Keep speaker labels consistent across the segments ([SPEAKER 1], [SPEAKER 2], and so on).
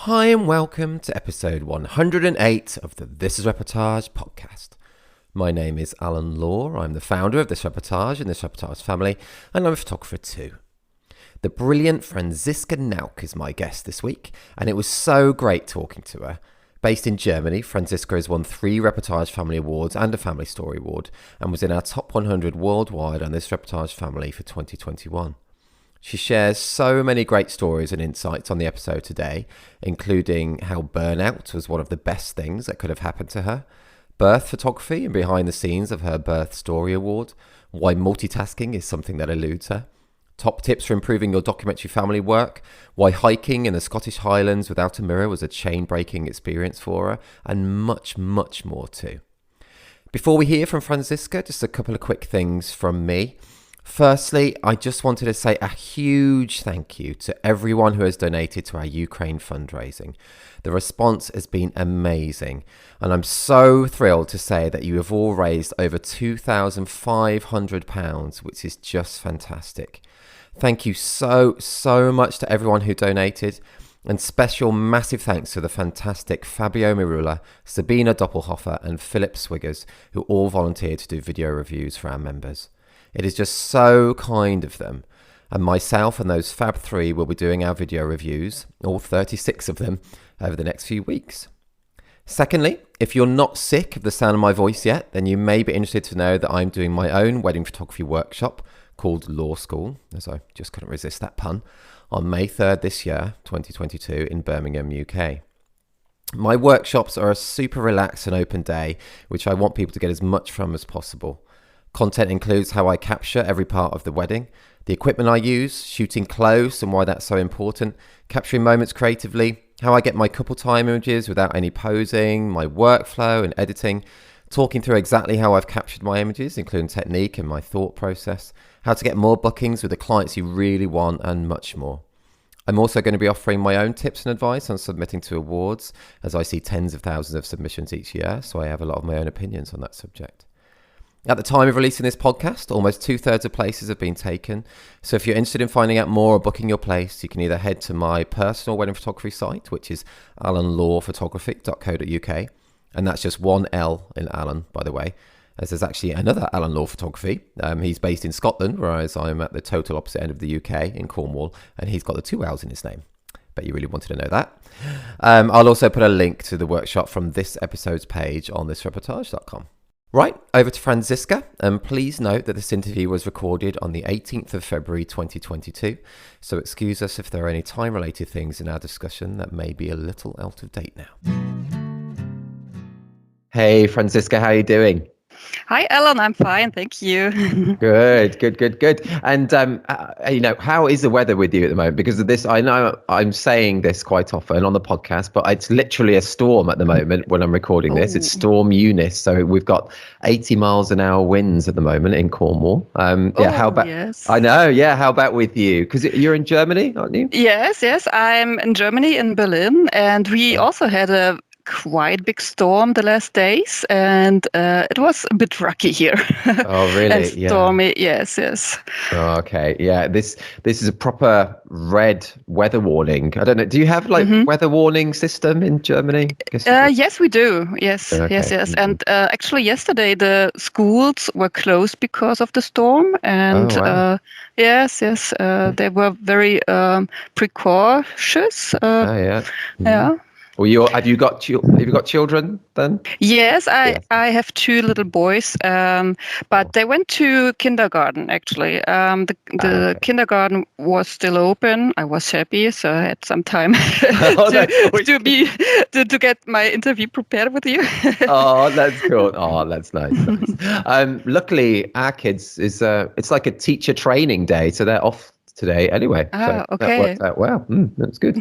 [SPEAKER 1] Hi and welcome to episode 108 of the This is Reportage podcast. My name is Alan Law. I'm the founder of This Reportage and This Reportage Family, and I'm a photographer too. The brilliant Franziska Nauck is my guest this week, and it was so great talking to her. Based in Germany, Franziska has won 3 Reportage Family Awards and a Family Story Award, and was in our top 100 worldwide on This Reportage Family for 2021. She shares so many great stories and insights on the episode today, including how burnout was one of the best things that could have happened to her, birth photography and behind the scenes of her Birth Story Award, why multitasking is something that eludes her, top tips for improving your documentary family work, why hiking in the Scottish Highlands without a mirror was a chain-breaking experience for her, and much, much more too. Before we hear from Franziska, just a couple of quick things from me. Firstly, I just wanted to say a huge thank you to everyone who has donated to our Ukraine fundraising. The response has been amazing, and I'm so thrilled to say that you have all raised over £2,500, which is just fantastic. Thank you so much to everyone who donated, and special massive thanks to the fantastic Fabio Mirula, Sabina Doppelhofer and Philip Swiggers, who all volunteered to do video reviews for our members. It is just so kind of them. And myself and those Fab 3 will be doing our video reviews, all 36 of them, over the next few weeks. Secondly, if you're not sick of the sound of my voice yet, then you may be interested to know that I'm doing my own wedding photography workshop called Law School, as I just couldn't resist that pun, on May 3rd this year, 2022, in Birmingham, UK. My workshops are a super relaxed and open day, which I want people to get as much from as possible. Content includes how I capture every part of the wedding, the equipment I use, shooting close and why that's so important, capturing moments creatively, how I get my couple time images without any posing, my workflow and editing, talking through exactly how I've captured my images, including technique and my thought process, how to get more bookings with the clients you really want, and much more. I'm also going to be offering my own tips and advice on submitting to awards, as I see tens of thousands of submissions each year, so I have a lot of my own opinions on that subject. At the time of releasing this podcast, almost 2/3 of places have been taken. So if you're interested in finding out more or booking your place, you can either head to my personal wedding photography site, which is alanlawphotography.co.uk. And that's just one L in Alan, by the way, as there's actually another Alan Law Photography. He's based in Scotland, whereas I'm at the total opposite end of the UK in Cornwall, and he's got the 2 L's in his name. Bet you really wanted to know that. I'll also put a link to the workshop from this episode's page on thisreportage.com. Right, over to Franziska, and please note that this interview was recorded on the 18th of February 2022, so excuse us if there are any time-related things in our discussion that may be a little out of date now. Hey Franziska, how are you doing?
[SPEAKER 2] Hi, Ellen. I'm fine. Thank you.
[SPEAKER 1] Good. And, how is the weather with you at the moment? Because of this, I know I'm saying this quite often on the podcast, but it's literally a storm at the moment when I'm recording this. It's Storm Eunice. So we've got 80 miles an hour winds at the moment in Cornwall. How about,
[SPEAKER 2] yes.
[SPEAKER 1] I know. Yeah. How about with you? Because you're in Germany, aren't you?
[SPEAKER 2] Yes. I'm in Germany, in Berlin, and we also had a quite big storm the last days, and it was a bit rocky here.
[SPEAKER 1] Oh, really?
[SPEAKER 2] And stormy. Yeah. Yes.
[SPEAKER 1] Oh, okay. Yeah. This is a proper red weather warning. I don't know. Do you have weather warning system in Germany?
[SPEAKER 2] Yes, we do. Yes.
[SPEAKER 1] Okay.
[SPEAKER 2] Yes. And actually, yesterday the schools were closed because of the storm, and yes. They were very precautious.
[SPEAKER 1] Yeah. Well, have you got children then?
[SPEAKER 2] Yes, I have 2 little boys, but they went to kindergarten actually. The kindergarten was still open. I was happy, so I had some time to get my interview prepared with you.
[SPEAKER 1] Oh, that's cool. Oh, that's nice. Luckily, our kids it's like a teacher training day, so they're off today anyway. So
[SPEAKER 2] okay.
[SPEAKER 1] That worked out well. That's good.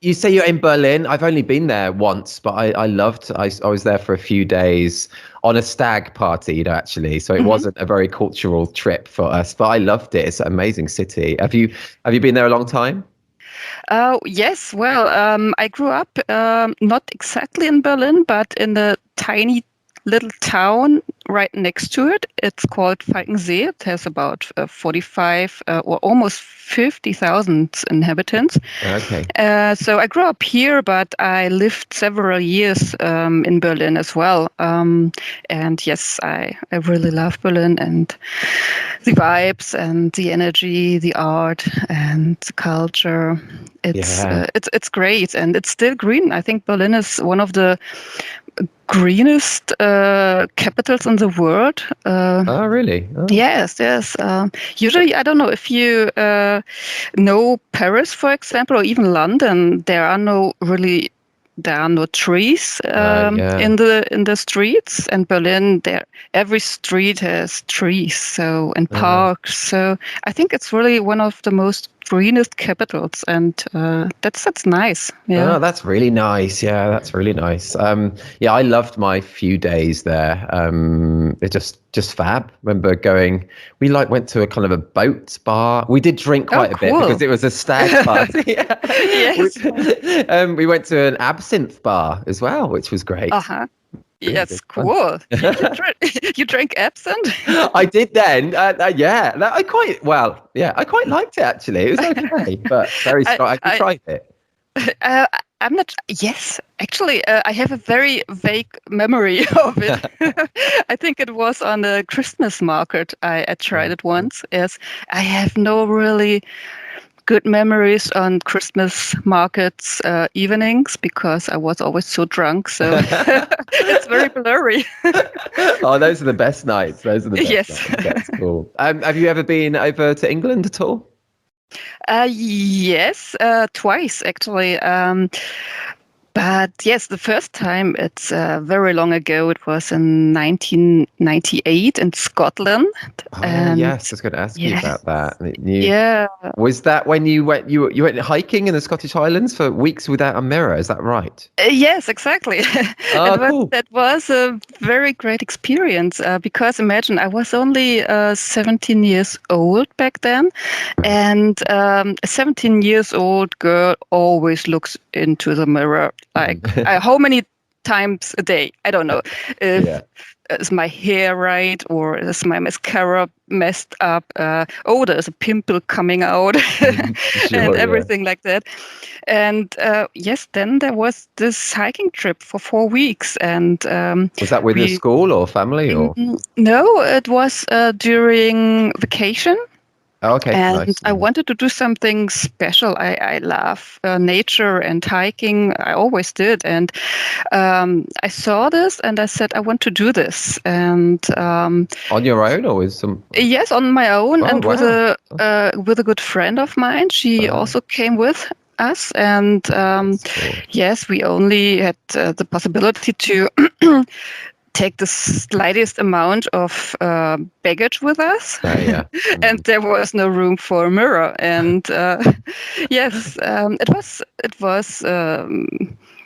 [SPEAKER 1] You say you're in Berlin. I've only been there once, but I loved. I was there for a few days on a stag party, actually. So it wasn't a very cultural trip for us, but I loved it. It's an amazing city. Have you been there a long time?
[SPEAKER 2] Yes. Well, I grew up not exactly in Berlin, but in a tiny little town right next to it. It's called Falkensee. It has about 45 or almost 50,000 inhabitants.
[SPEAKER 1] Okay.
[SPEAKER 2] So I grew up here, but I lived several years in Berlin as well. And yes, I really love Berlin and the vibes and the energy, the art and the culture. It's great, and it's still green. I think Berlin is one of the greenest capitals in the world.
[SPEAKER 1] Oh, really? Oh.
[SPEAKER 2] Yes, yes. Usually, I don't know if you know Paris, for example, or even London. There are no trees in the streets. And Berlin, there every street has trees, so and parks. So I think it's really one of the most greenest capitals, and that's nice. Yeah.
[SPEAKER 1] Oh, that's really nice. Yeah, that's really nice. Yeah, I loved my few days there. It just fab. Remember going, we went to a kind of a boat bar. We did drink quite a bit because it was a stag party.
[SPEAKER 2] Yes.
[SPEAKER 1] We went to an absinthe bar as well, which was great.
[SPEAKER 2] Uh-huh. Yes, cool. You drank absinthe?
[SPEAKER 1] I did then. Yeah, I quite liked it actually. It was okay, but very strong. Have you tried it?
[SPEAKER 2] I'm not. Yes, actually, I have a very vague memory of it. I think it was on a Christmas market. I tried it once. Yes, I have no really good memories on Christmas markets evenings because I was always so drunk. So it's very blurry.
[SPEAKER 1] Oh, those are the best nights. Those are the best
[SPEAKER 2] Yes.
[SPEAKER 1] nights. That's cool. Have you ever been over to England at all?
[SPEAKER 2] Yes, twice actually. But yes, the first time, it's very long ago. It was in 1998 in Scotland.
[SPEAKER 1] Oh, yes, I was going to ask you about that. Was that when you went hiking in the Scottish Highlands for weeks without a mirror? Is that right?
[SPEAKER 2] Yes, exactly.
[SPEAKER 1] Oh, cool.
[SPEAKER 2] That was a very great experience because imagine I was only 17 years old back then, and a 17 years old girl always looks into the mirror like how many times a day? I don't know. Is my hair right, or is my mascara messed up? There's a pimple coming out, and everything like that. And yes, then there was this hiking trip for 4 weeks, and
[SPEAKER 1] was that with the school or family or?
[SPEAKER 2] No, it was during vacation.
[SPEAKER 1] Oh, okay.
[SPEAKER 2] And
[SPEAKER 1] nice.
[SPEAKER 2] I wanted to do something special. I love nature and hiking. I always did. And I saw this and I said, I want to do this. And
[SPEAKER 1] on your own or with some?
[SPEAKER 2] Yes, on my own, and with a good friend of mine. She also came with us. And cool. Yes, we only had the possibility to take the slightest amount of baggage with us, and there was no room for a mirror. And yes, it was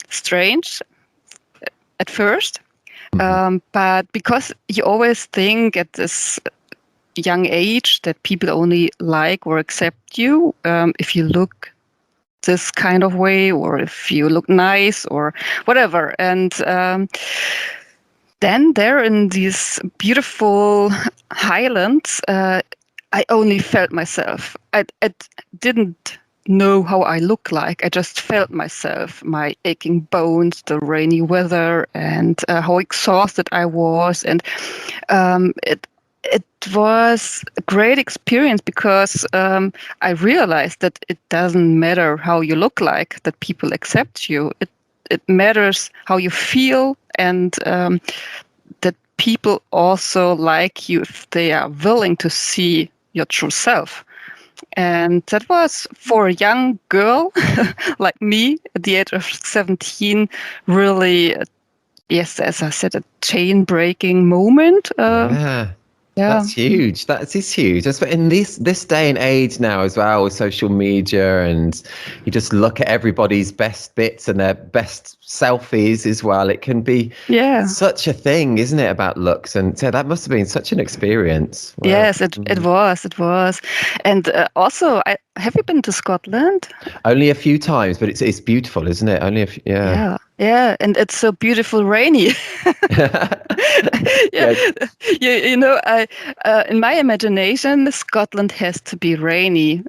[SPEAKER 2] strange at first, but because you always think at this young age that people only like or accept you if you look this kind of way, or if you look nice or whatever. And then there in these beautiful highlands, I only felt myself. I didn't know how I look like. I just felt myself, my aching bones, the rainy weather, and how exhausted I was. And it was a great experience because I realized that it doesn't matter how you look like, that people accept you. It matters how you feel, and that people also like you if they are willing to see your true self. And that was, for a young girl like me at the age of 17, really, yes, as I said, a chain-breaking moment.
[SPEAKER 1] That's huge. That is huge. In this day and age now as well, with social media, and you just look at everybody's best bits and their best selfies as well. It can be such a thing, isn't it, about looks? And so that must have been such an experience. Wow.
[SPEAKER 2] Yes, it was. And also, Have you been to Scotland?
[SPEAKER 1] Only a few times, but it's beautiful, isn't it? Only a few, yeah.
[SPEAKER 2] Yeah, yeah, and it's so beautiful, rainy. Yeah,
[SPEAKER 1] Yeah.
[SPEAKER 2] you know, I in my imagination, Scotland has to be rainy.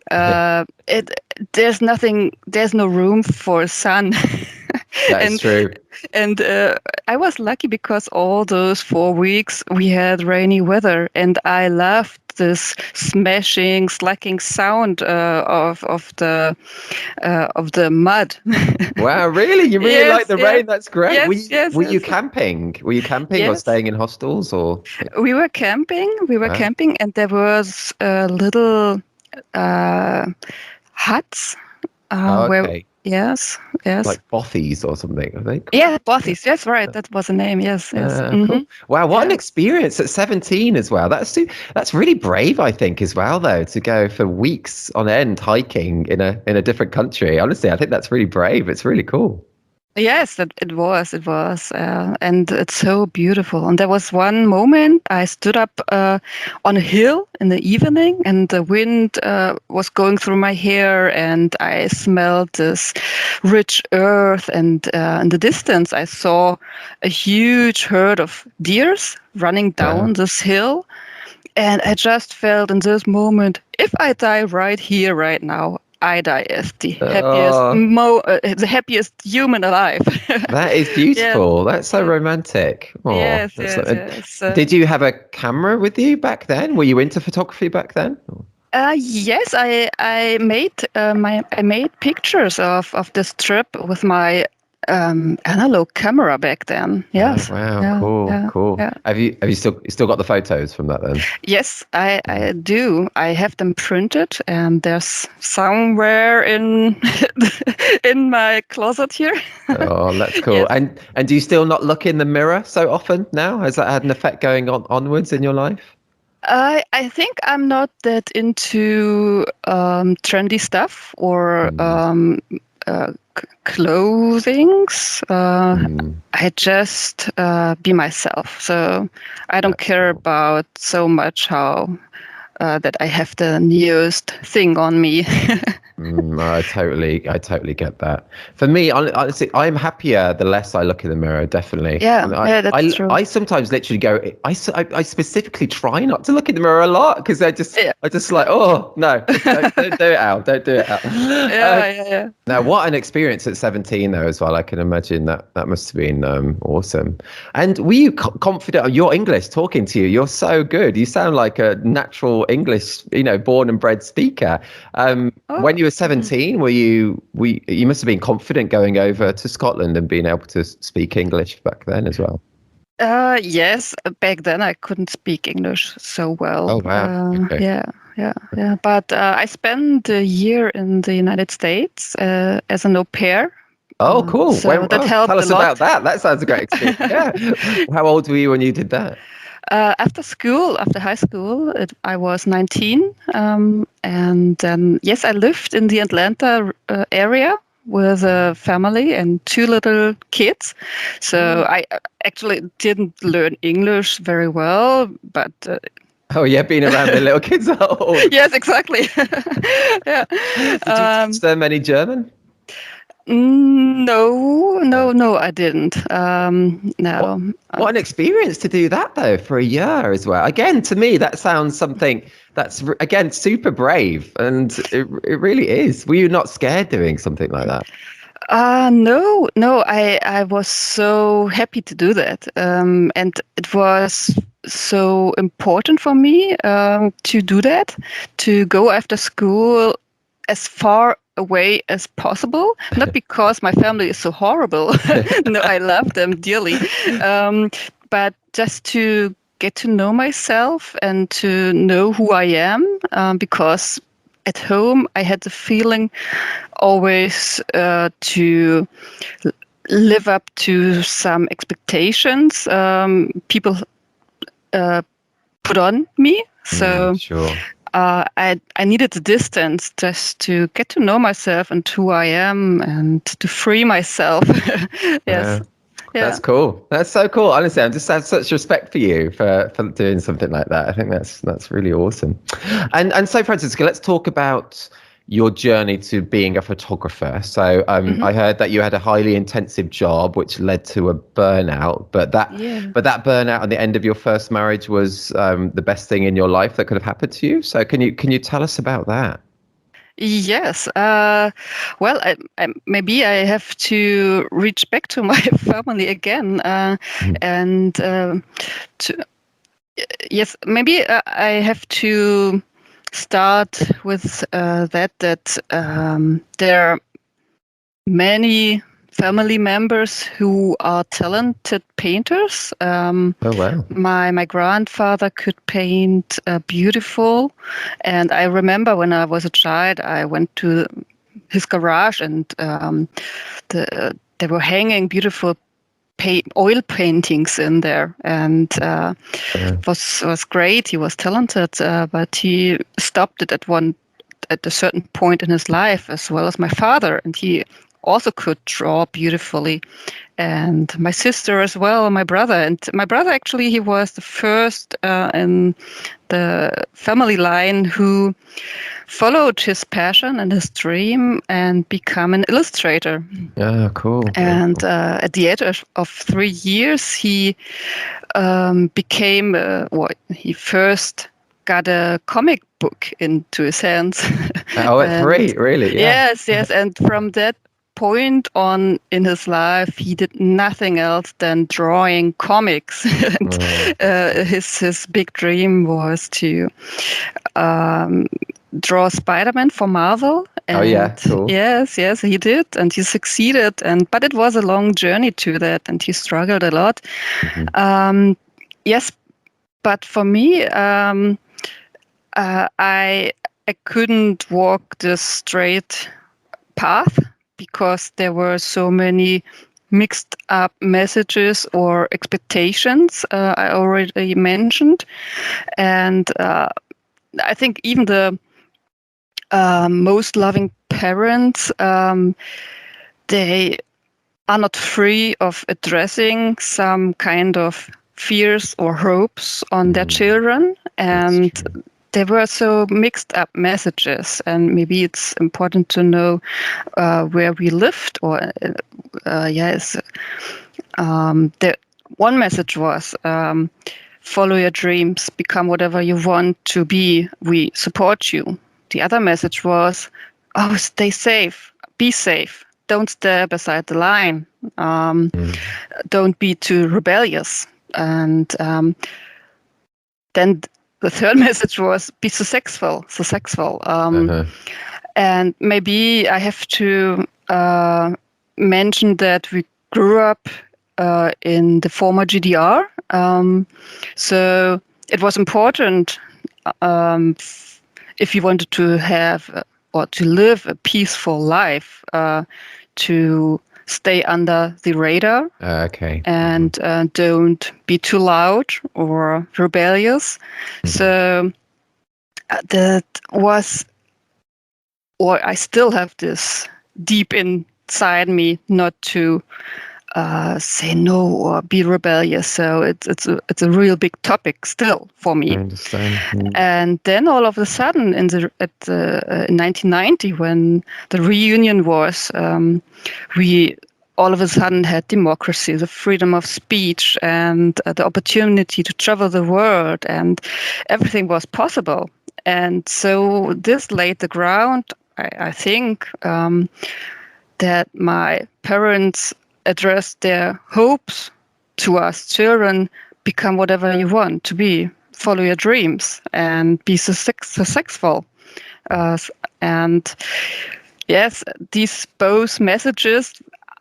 [SPEAKER 2] It there's nothing, there's no room for sun.
[SPEAKER 1] That is
[SPEAKER 2] and
[SPEAKER 1] true.
[SPEAKER 2] and I was lucky because all those 4 weeks we had rainy weather, and I loved this smashing, slacking sound of the mud.
[SPEAKER 1] Wow, really? You really like
[SPEAKER 2] Yes,
[SPEAKER 1] the
[SPEAKER 2] yes,
[SPEAKER 1] rain? That's great.
[SPEAKER 2] yes, yes,
[SPEAKER 1] Were you
[SPEAKER 2] yes,
[SPEAKER 1] camping? Were you camping or
[SPEAKER 2] yes.
[SPEAKER 1] staying in hostels or?
[SPEAKER 2] We were camping. We were
[SPEAKER 1] Wow.
[SPEAKER 2] camping, and there was little uh, huts
[SPEAKER 1] Oh,
[SPEAKER 2] where.
[SPEAKER 1] okay.
[SPEAKER 2] Yes, yes.
[SPEAKER 1] Like bothies or something, I think.
[SPEAKER 2] Yeah, bothies. Yes, right. That was the name. Yes, yes.
[SPEAKER 1] Cool. Wow, what an
[SPEAKER 2] Yeah.
[SPEAKER 1] experience at 17 as well. That's really brave, I think, as well, though, to go for weeks on end hiking in a different country. Honestly, I think that's really brave. It's really cool.
[SPEAKER 2] Yes, it was. It was. And it's so beautiful. And there was one moment I stood up on a hill in the evening, and the wind was going through my hair, and I smelled this rich earth. And in the distance, I saw a huge herd of deers running
[SPEAKER 1] Wow.
[SPEAKER 2] down this hill. And I just felt in this moment, if I die right here, right now, I die as
[SPEAKER 1] Oh,
[SPEAKER 2] the happiest human alive.
[SPEAKER 1] that is
[SPEAKER 2] Yes,
[SPEAKER 1] beautiful. That's so romantic. Oh,
[SPEAKER 2] yes, yes, yes.
[SPEAKER 1] did you have a camera with you back then? Were you into photography back then?
[SPEAKER 2] Yes, I made pictures of this trip with my analog camera back then.
[SPEAKER 1] Oh,
[SPEAKER 2] Yes,
[SPEAKER 1] wow,
[SPEAKER 2] yeah,
[SPEAKER 1] cool,
[SPEAKER 2] yeah,
[SPEAKER 1] cool.
[SPEAKER 2] yeah.
[SPEAKER 1] Have you still got the photos from that then?
[SPEAKER 2] Yes, I do. I have them printed, and there's somewhere in in my closet here.
[SPEAKER 1] Oh, that's cool.
[SPEAKER 2] Yes.
[SPEAKER 1] And do you still not look in the mirror so often now? Has that had an effect going onwards in your life?
[SPEAKER 2] I think I'm not that into trendy stuff or
[SPEAKER 1] Mm,
[SPEAKER 2] clothings.
[SPEAKER 1] mm,
[SPEAKER 2] I just be myself. So I don't
[SPEAKER 1] that's
[SPEAKER 2] care
[SPEAKER 1] cool.
[SPEAKER 2] about so much how that I have the newest thing on me.
[SPEAKER 1] I totally get that. For me, honestly, I'm happier the less I look in the mirror. Definitely. I
[SPEAKER 2] Yeah,
[SPEAKER 1] mean,
[SPEAKER 2] yeah, that's true.
[SPEAKER 1] I sometimes literally go. I specifically try not to look in the mirror a lot because
[SPEAKER 2] Yeah,
[SPEAKER 1] I just like, oh no, don't do it, Al. Don't do it, Al.
[SPEAKER 2] yeah, yeah, yeah.
[SPEAKER 1] Now, what an experience at 17, though, as well. I can imagine that must have been awesome. And were you confident? Your English, talking to you, you're so good. You sound like a natural English, born and bred speaker. When
[SPEAKER 2] Oh.
[SPEAKER 1] you were 17, you must have been confident going over to Scotland and being able to speak English back then as well.
[SPEAKER 2] Yes, back then I couldn't speak English so well.
[SPEAKER 1] Oh, wow. Okay.
[SPEAKER 2] Yeah, yeah, yeah. But I spent a year in the United States as an au pair.
[SPEAKER 1] Oh, cool.
[SPEAKER 2] So that
[SPEAKER 1] Tell
[SPEAKER 2] helped a
[SPEAKER 1] us about
[SPEAKER 2] lot.
[SPEAKER 1] that. That sounds a great experience. Yeah. How old were you when you did that?
[SPEAKER 2] After school, after high school, I was 19. And then, yes, I lived in the Atlanta area with a family and two little kids. So I actually didn't learn English very well, but
[SPEAKER 1] Oh, yeah, being around the little kids. Oh,
[SPEAKER 2] yes, exactly. Yeah.
[SPEAKER 1] did you teach them any German?
[SPEAKER 2] No, no, no, I didn't.
[SPEAKER 1] What
[SPEAKER 2] No.
[SPEAKER 1] what an experience to do that though for a year as well. Again, to me, that sounds something that's again super brave, and it really is. Were you not scared doing something like that?
[SPEAKER 2] No, no. I was so happy to do that, and it was so important for me to do that, to go after school as far away as possible. Not because my family is so horrible. No, I love them dearly, but just to get to know myself and to know who I am, because at home I had the feeling always to live up to some expectations people put on me. So
[SPEAKER 1] Sure.
[SPEAKER 2] I needed the distance just to get to know myself and who I am and to free myself. Yes.
[SPEAKER 1] Yeah.
[SPEAKER 2] Yeah.
[SPEAKER 1] That's cool. That's so cool. Honestly, I just have such respect for you for doing something like that. I think that's really awesome. And so, Francisca, let's talk about your journey to being a photographer. So I heard that you had a highly intensive job, which led to a burnout.
[SPEAKER 2] Yeah.
[SPEAKER 1] But that burnout at the end of your first marriage was the best thing in your life that could have happened to you. So can you tell us about that?
[SPEAKER 2] Yes. Well, maybe I have to reach back to my family again,
[SPEAKER 1] Mhm.
[SPEAKER 2] and to yes, maybe I have to start with that there are many family members who are talented painters.
[SPEAKER 1] Oh wow.
[SPEAKER 2] My grandfather could paint beautiful, and I remember when I was a child, I went to his garage, and they were hanging beautiful oil paintings in there, and
[SPEAKER 1] Uh,
[SPEAKER 2] was great. He was talented, but he stopped it at a certain point in his life, as well as my father, and he also could draw beautifully, and my sister as well, my brother. And my brother, actually, he was the first in the family line who followed his passion and his dream and become an illustrator.
[SPEAKER 1] yeah, cool. Very
[SPEAKER 2] And
[SPEAKER 1] cool.
[SPEAKER 2] at the age of 3 years, he became he first got a comic book into his hands.
[SPEAKER 1] Oh, at
[SPEAKER 2] And
[SPEAKER 1] three, really? Yeah.
[SPEAKER 2] yes, and from that point on in his life, he did nothing else than drawing comics. And
[SPEAKER 1] Oh,
[SPEAKER 2] his big dream was to um, draw Spider-Man for Marvel.
[SPEAKER 1] oh
[SPEAKER 2] And
[SPEAKER 1] yeah, cool.
[SPEAKER 2] yes, he did, and he succeeded. And but it was a long journey to that, and he struggled a lot.
[SPEAKER 1] Mhm.
[SPEAKER 2] Um, yes, but for me, I couldn't walk the straight path because there were so many mixed up messages or expectations I already mentioned, and I think even the most loving parents, they are not free of addressing some kind of fears or hopes on their
[SPEAKER 1] Mm,
[SPEAKER 2] children,
[SPEAKER 1] that's
[SPEAKER 2] and
[SPEAKER 1] true.
[SPEAKER 2] there were so mixed up messages. And maybe it's important to know where we lived, or yes, the one message was follow your dreams, become whatever you want to be, we support you. The other message was, oh, stay safe, be safe, don't stay beside the line,
[SPEAKER 1] Mm,
[SPEAKER 2] don't be too rebellious. And then the third message was be successful.
[SPEAKER 1] uh-huh.
[SPEAKER 2] And maybe I have to mention that we grew up in the former GDR. So it was important, if you wanted to have or to live a peaceful life, to stay under the radar
[SPEAKER 1] Okay. Mhm.
[SPEAKER 2] and don't be too loud or rebellious.
[SPEAKER 1] Mhm.
[SPEAKER 2] So that was, or I still have this deep inside me not to say no or be rebellious. So it's a real big topic still for
[SPEAKER 1] I
[SPEAKER 2] me.
[SPEAKER 1] understand. Mm.
[SPEAKER 2] And then all of a sudden, in 1990, when the reunion was, we all of a sudden had democracy, the freedom of speech, and the opportunity to travel the world, and everything was possible. And so this laid the ground, I think, that my parents addressed their hopes to us children: become whatever you want to be, follow your dreams, and be successful. Uh, and yes, these both messages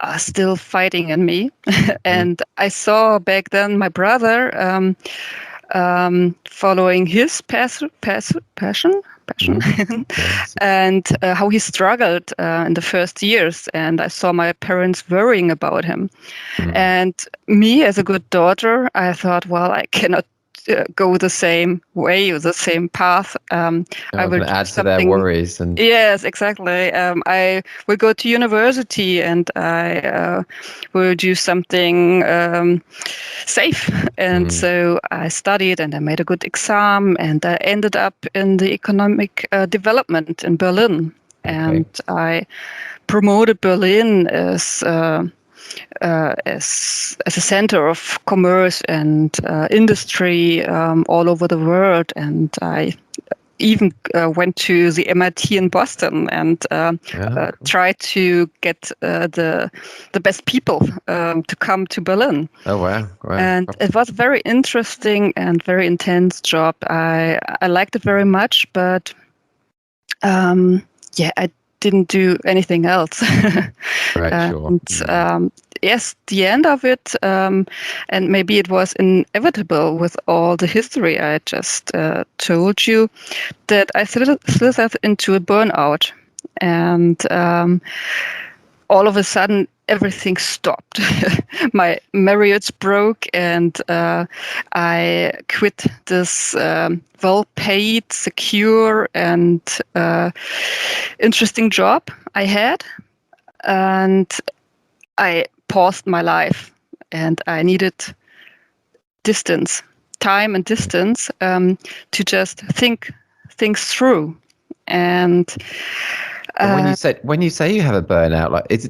[SPEAKER 2] are still fighting in me.
[SPEAKER 1] Mm.
[SPEAKER 2] And I saw back then my brother following his passion,
[SPEAKER 1] Mhm. Yes.
[SPEAKER 2] and how he struggled in the first years. And I saw my parents worrying about him.
[SPEAKER 1] Mm.
[SPEAKER 2] And me, as a good daughter, I thought, well, I cannot go the same way or the same path. I
[SPEAKER 1] I'm
[SPEAKER 2] will
[SPEAKER 1] going to
[SPEAKER 2] do
[SPEAKER 1] add to their
[SPEAKER 2] something.
[SPEAKER 1] worries and
[SPEAKER 2] Yes, exactly. I will go to university, and I will do something safe. And
[SPEAKER 1] mm.
[SPEAKER 2] so I studied, and I made a good exam, and I ended up in the economic development in Berlin. and I promoted Berlin as a center of commerce and industry all over the world, and I even went to the MIT in Boston and tried to get the best people to come to Berlin.
[SPEAKER 1] Oh wow!
[SPEAKER 2] And it was a very interesting and very intense job. I liked it very much, but I didn't do anything else.
[SPEAKER 1] Right, sure.
[SPEAKER 2] Yes, the end of it, and maybe it was inevitable with all the history I just told you, that I slithered into a burnout, and all of a sudden everything stopped. My marriage broke, and I quit this well-paid, secure, and interesting job I had, and I paused my life, and I needed time and distance to just think things through. And
[SPEAKER 1] when you say you have a burnout, like is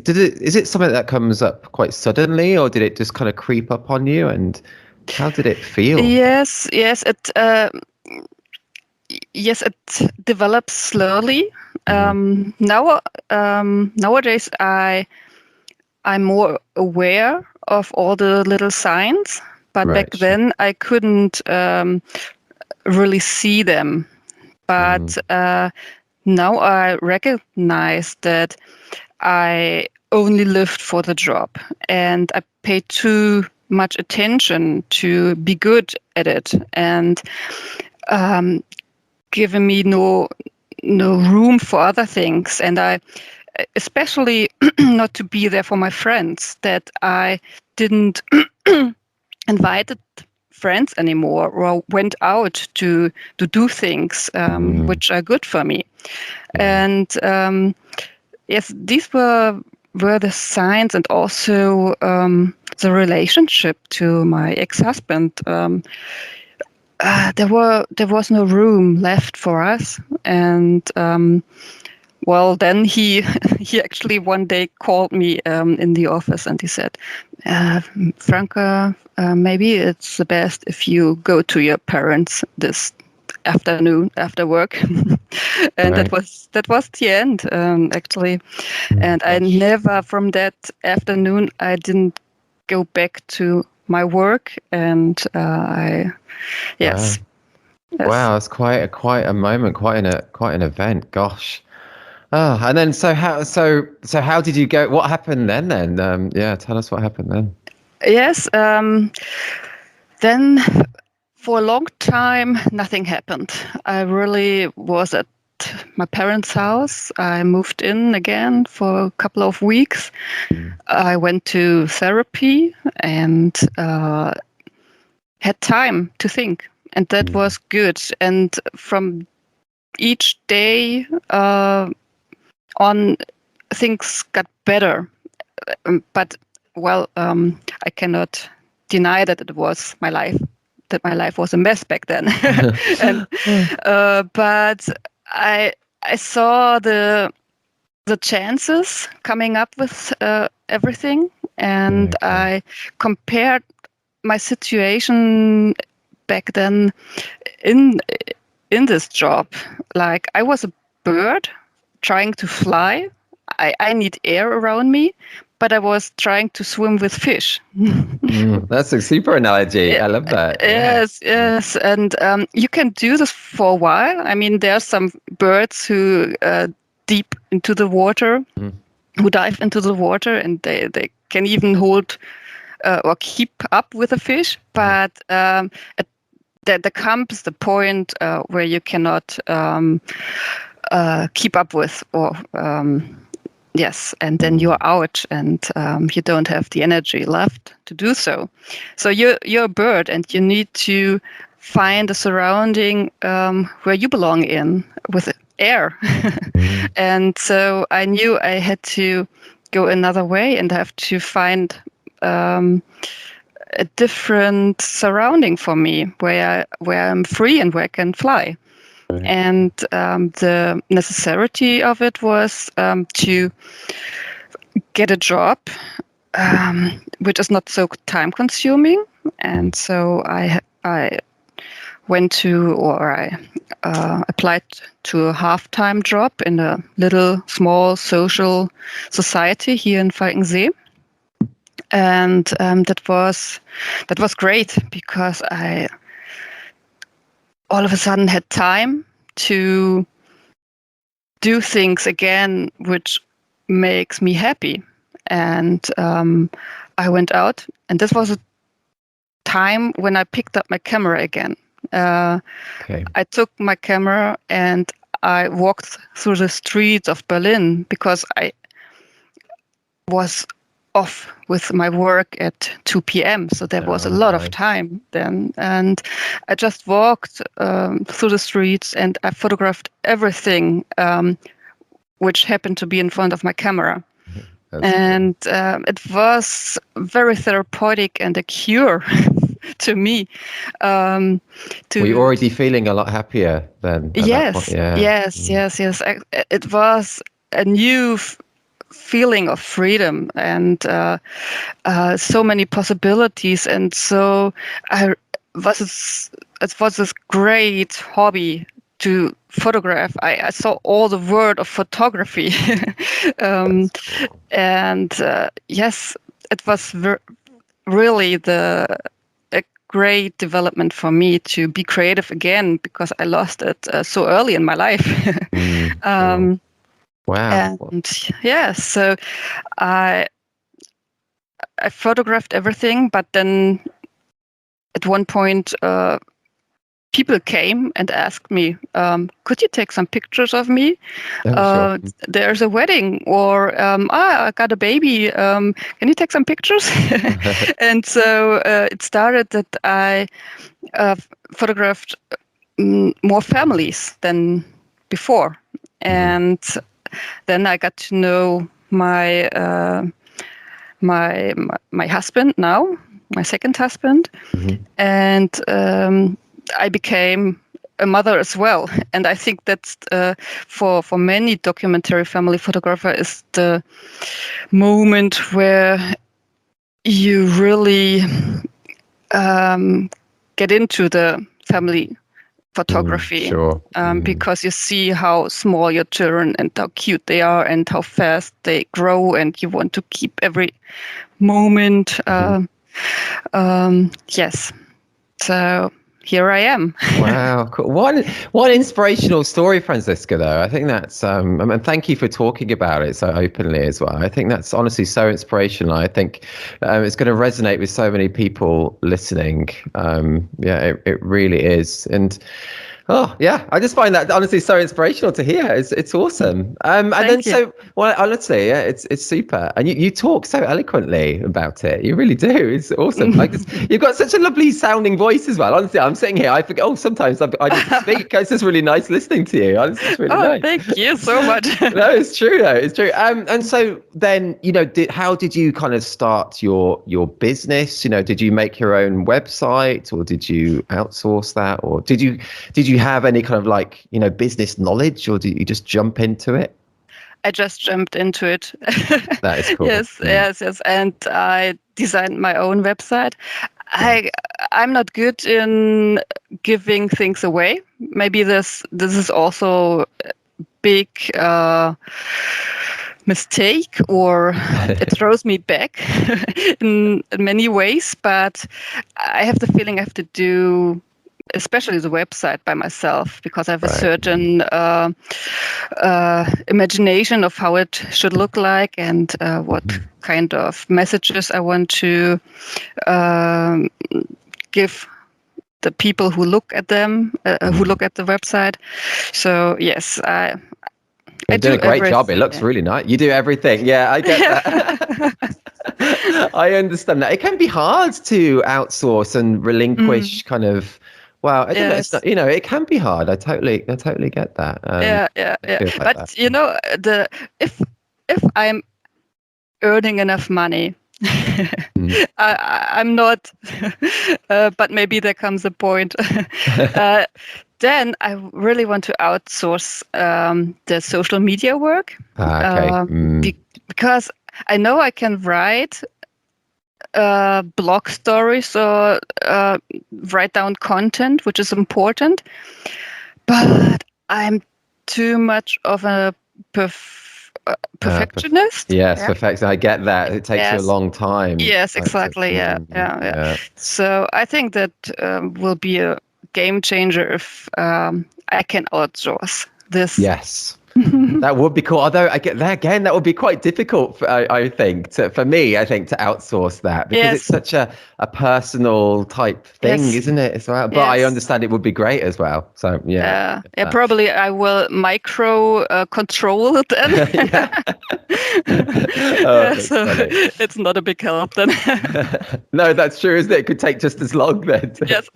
[SPEAKER 1] it something that comes up quite suddenly, or did it just kind of creep up on you? And how did it feel?
[SPEAKER 2] Yes, it develops slowly. Nowadays, I'm more aware of all the little signs, but back then I couldn't really see them. But now I recognize that I only lived for the job, and I paid too much attention to be good at it, and giving me no room for other things. And I especially not to be there for my friends, that I didn't invited friends anymore or went out to do things which are good for me. And yes, these were the signs, and also the relationship to my ex-husband. There was no room left for us, and well, then he actually one day called me in the office, and he said, Franca, maybe it's the best if you go to your parents this afternoon after work. And that was the end, actually. And I never, from that afternoon, I didn't go back to my work, and yes.
[SPEAKER 1] Wow, it's quite a moment, quite an event. Gosh. Oh, and then so how did you go? What happened then? Tell us what happened then.
[SPEAKER 2] Yes. Then for a long time, nothing happened. I really was at my parents' house. I moved in again for a couple of weeks. I went to therapy and had time to think, and that was good. And from each day on, things got better. But I cannot deny that it was my life. That my life was a mess back then. But I saw the chances coming up with everything, and I compared my situation back then in this job. Like, I was a bird trying to fly. I need air around me, but I was trying to swim with fish.
[SPEAKER 1] That's a super analogy. I love that.
[SPEAKER 2] Yes. And you can do this for a while. I mean, there are some birds who deep into the water, who dive into the water, and they can even hold or keep up with a fish. But there comes the point where you cannot keep up with, or yes, and then you're out, and you don't have the energy left to do so. So you're a bird, and you need to find a surrounding where you belong in with air. And so I knew I had to go another way and have to find a different surrounding for me, where I'm free and where I can fly. And the necessity of it was to get a job which is not so time consuming. And so I went to, or I applied to a half-time job in a little small social society here in Falkensee. And that was great, because I all of a sudden had time to do things again which makes me happy. And I went out, and this was a time when I picked up my camera again. I took my camera and I walked through the streets of Berlin, because I was off with my work at 2 p.m. So there was a lot of time then. And I just walked through the streets, and I photographed everything which happened to be in front of my camera. And it was very therapeutic and a cure to me.
[SPEAKER 1] Were you already feeling a lot happier then?
[SPEAKER 2] Yes, yes. It was a new feeling of freedom, and so many possibilities. And so it was this great hobby to photograph. I saw all the world of photography. And yes, it was really a great development for me to be creative again, because I lost it so early in my life.
[SPEAKER 1] Wow.
[SPEAKER 2] And yeah, so I photographed everything, but then at one point people came and asked me, could you take some pictures of me?
[SPEAKER 1] Sure.
[SPEAKER 2] There's a wedding, or I got a baby. Can you take some pictures? And so it started that I photographed more families than before. And then I got to know my husband now, my second husband, and I became a mother as well. And I think that's for many documentary family photographer is the moment where you really get into the family photography. Because you see how small your children and how cute they are and how fast they grow, and you want to keep every moment. Yes. So here I am.
[SPEAKER 1] Wow, cool. What inspirational story, Franziska, though. I think that's and thank you for talking about it so openly as well. I think that's honestly so inspirational. I think it's going to resonate with so many people listening. It really is. And I just find that honestly so inspirational to hear. It's awesome. Honestly, it's super. And you talk so eloquently about it. You really do. It's awesome. You've got such a lovely sounding voice as well. Honestly, I'm sitting here. I forget. Sometimes I just speak. It's just really nice listening to you. Honestly, it's really nice.
[SPEAKER 2] Thank you so much.
[SPEAKER 1] No, it's true though. It's true. And so then, how did you kind of start your business? Did you make your own website, or did you outsource that, or did you have any kind of business knowledge, or did you just jump into it?
[SPEAKER 2] I just jumped into it.
[SPEAKER 1] That is cool.
[SPEAKER 2] Yes. And I designed my own website. I'm not good in giving things away. Maybe this is also a big mistake, or it throws me back in many ways. But I have the feeling I have to do, especially the website, by myself, because I have a certain imagination of how it should look like, and what kind of messages I want to give the people who look at them, who look at the website. So yes,
[SPEAKER 1] You're doing a great job. It looks really nice. You do everything. Yeah, I get that. I understand that. It can be hard to outsource and relinquish kind of. Well, I don't know. It's not, it can be hard. I totally get that.
[SPEAKER 2] But if I'm earning enough money, I'm not, but maybe there comes a point. Then I really want to outsource the social media work, because I know I can write blog stories or write down content, which is important, but I'm too much of a perfectionist.
[SPEAKER 1] Perfect. I get that. It takes you a long time.
[SPEAKER 2] Yes, exactly. Yeah. So I think that will be a game changer if I can outsource this.
[SPEAKER 1] Yes. That would be cool. Although I get there again, that would be quite difficult. I think for me, I think to outsource that, because it's such a personal type thing, isn't it? As well, but I understand it would be great as well. So
[SPEAKER 2] probably I will micro control it then. So it's not a big help then.
[SPEAKER 1] No, that's true, isn't it? It could take just as long then.
[SPEAKER 2] Yes.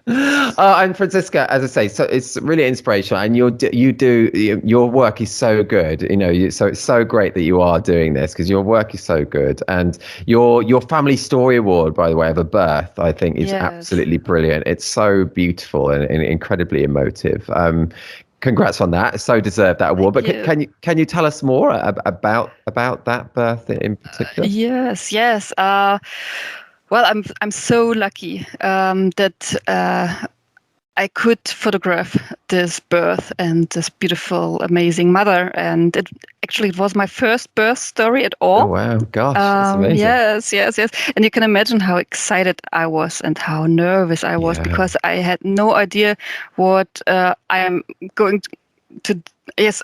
[SPEAKER 1] And Franziska, as I say, so it's really inspirational, and your work is so good. So it's so great that you are doing this, because your work is so good, and your family story award, by the way, of a birth, I think is absolutely brilliant. It's so beautiful and incredibly emotive. Congrats on that. So deserved that award. But can you tell us more about that birth in particular?
[SPEAKER 2] Yes. Well, I'm so lucky that I could photograph this birth and this beautiful, amazing mother. And it was my first birth story at all.
[SPEAKER 1] Oh, wow. Gosh, that's amazing.
[SPEAKER 2] Yes. And you can imagine how excited I was and how nervous I was, because I had no idea what I am going to,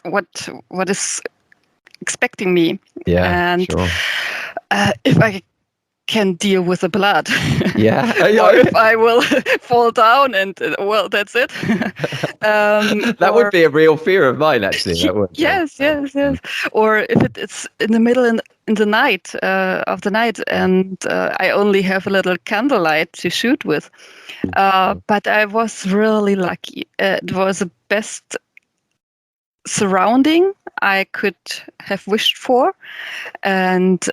[SPEAKER 2] what is expecting me.
[SPEAKER 1] Yeah,
[SPEAKER 2] and
[SPEAKER 1] sure.
[SPEAKER 2] If I can deal with the blood.
[SPEAKER 1] Or
[SPEAKER 2] if I will fall down and that's it.
[SPEAKER 1] That would be a real fear of mine, actually. That would.
[SPEAKER 2] Yes. Or if it's in the middle in the night of the night, and I only have a little candlelight to shoot with. But I was really lucky. It was the best surrounding I could have wished for, and.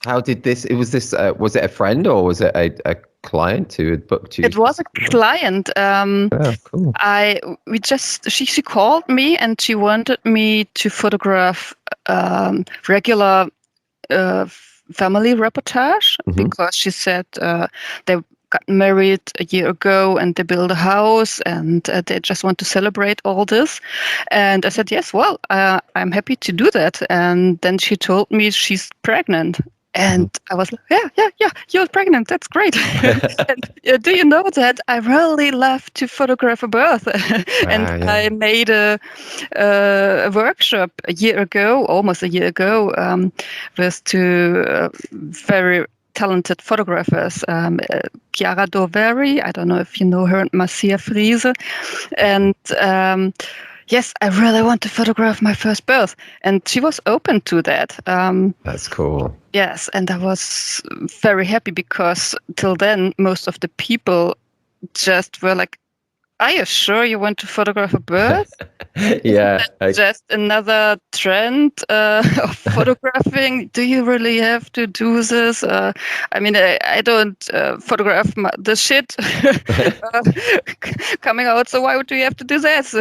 [SPEAKER 1] How did this? Was it a friend, or was it a client who had booked you?
[SPEAKER 2] It was a client.
[SPEAKER 1] Cool.
[SPEAKER 2] She called me and she wanted me to photograph regular family reportage, because she said they got married a year ago and they built a house and they just want to celebrate all this. And I said, yes, well, I'm happy to do that. And then she told me she's pregnant. And I was like, yeah, you're pregnant. That's great. And, do you know that I really love to photograph a birth? I made a workshop almost a year ago, with two very talented photographers, Chiara Doveri, I don't know if you know her, and Marcia Friese. And yes, I really want to photograph my first birth. And she was open to that.
[SPEAKER 1] That's cool.
[SPEAKER 2] Yes, and I was very happy, because till then, most of the people just were like, are you sure you want to photograph a birth? Just another trend of photographing. Do you really have to do this? I mean, I don't photograph the shit coming out, so why would you have to do this?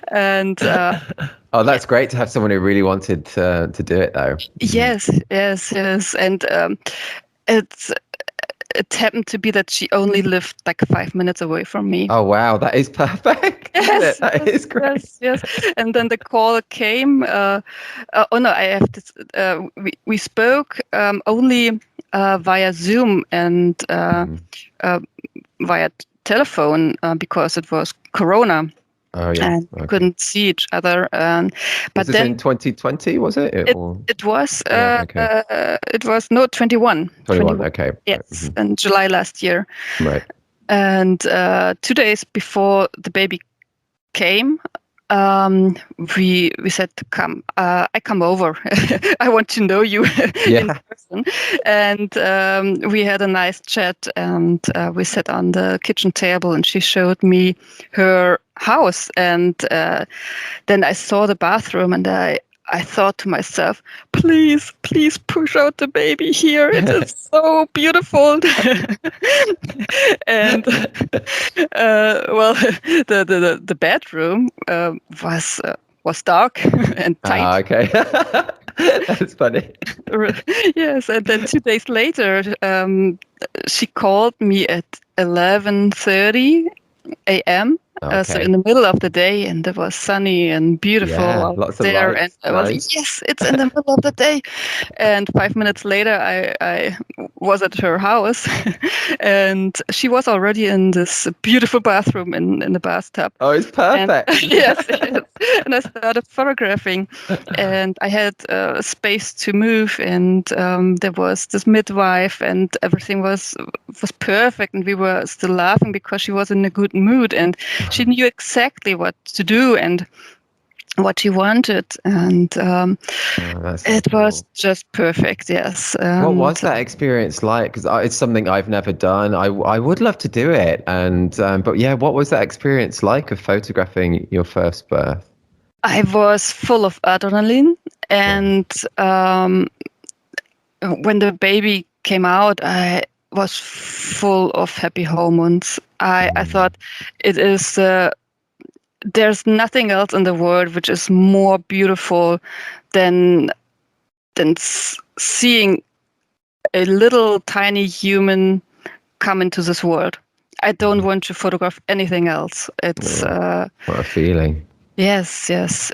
[SPEAKER 2] And
[SPEAKER 1] oh, that's great to have someone who really wanted to do it, though.
[SPEAKER 2] Yes. And it happened to be that she only lived like 5 minutes away from me.
[SPEAKER 1] Oh, wow. That is perfect.
[SPEAKER 2] Yes,
[SPEAKER 1] that is great.
[SPEAKER 2] Yes. And then the call came. I have to. We spoke only via Zoom and via telephone, because it was Corona.
[SPEAKER 1] Oh, yeah.
[SPEAKER 2] And we couldn't see each other. But
[SPEAKER 1] was this in 2020, was it?
[SPEAKER 2] It was. It was 21.
[SPEAKER 1] 21. Okay.
[SPEAKER 2] Yes, in July last year.
[SPEAKER 1] Right.
[SPEAKER 2] And 2 days before the baby came, we said, come, I come over. I want to know you in person. And we had a nice chat, and we sat on the kitchen table, and she showed me her house. And then I saw the bathroom, and I I thought to myself, please, please push out the baby here. It is so beautiful. And well, the bedroom was dark and tight.
[SPEAKER 1] Okay. That's funny.
[SPEAKER 2] Yes, and then 2 days later, she called me at 11:30 a.m. So in the middle of the day, and it was sunny and beautiful out
[SPEAKER 1] lots of
[SPEAKER 2] there,
[SPEAKER 1] lights.
[SPEAKER 2] and I was like, yes, it's in the middle of the day. And 5 minutes later, I was at her house, and she was already in this beautiful bathroom in the bathtub.
[SPEAKER 1] Oh, it's perfect.
[SPEAKER 2] And, yes, and I started photographing, and I had space to move, and there was this midwife, and everything was perfect, and we were still laughing because she was in a good mood, and she knew exactly what to do and what she wanted, and it was just perfect. Yes.
[SPEAKER 1] What was that experience like? Because it's something I've never done. I would love to do it, and but yeah, what was that experience like of photographing your first birth?
[SPEAKER 2] I was full of adrenaline, and when the baby came out, I was full of happy hormones. I thought it is. There's nothing else in the world which is more beautiful than seeing a little tiny human come into this world. I don't want to photograph anything else. It's
[SPEAKER 1] what a feeling.
[SPEAKER 2] Yes. It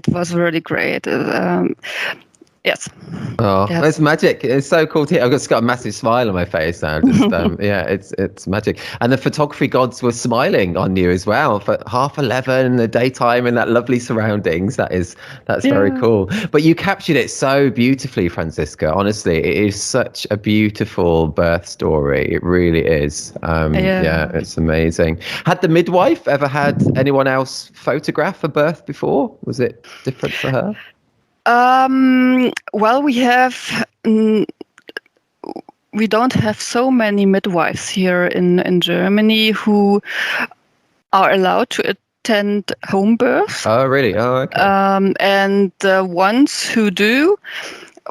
[SPEAKER 2] was really great. Yes.
[SPEAKER 1] Oh,
[SPEAKER 2] Yes.
[SPEAKER 1] it's magic. It's so cool to hear. I've just got a massive smile on my face now. Just yeah, it's magic. And the photography gods were smiling on you as well for 11:30 in the daytime in that lovely surroundings. That's very cool. But you captured it so beautifully, Franziska. Honestly, it is such a beautiful birth story. It really is. Yeah, it's amazing. Had the midwife ever had anyone else photograph a birth before? Was it different for her?
[SPEAKER 2] Well, we don't have so many midwives here in Germany who are allowed to attend home births.
[SPEAKER 1] Oh, really? Oh, okay.
[SPEAKER 2] And the ones who do,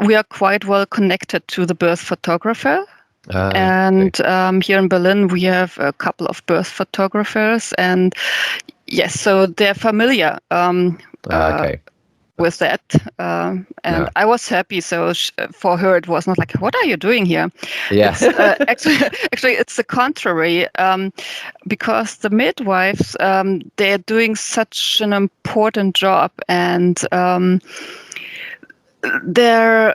[SPEAKER 2] we are quite well connected to the birth photographer. And here in Berlin, we have a couple of birth photographers, and yes, so they're familiar.
[SPEAKER 1] Okay.
[SPEAKER 2] With that, and I was happy. So for her, it was not like, "What are you doing here?"
[SPEAKER 1] Yeah.
[SPEAKER 2] Actually, it's the contrary, because the midwives, they're doing such an important job, and they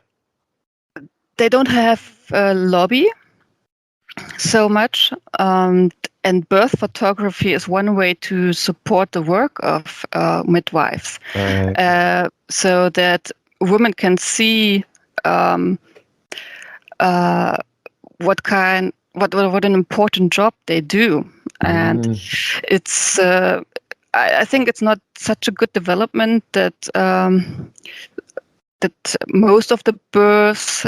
[SPEAKER 2] don't have a lobby so much, and birth photography is one way to support the work of midwives, so that women can see what an important job they do. And it's I think it's not such a good development that that most of the births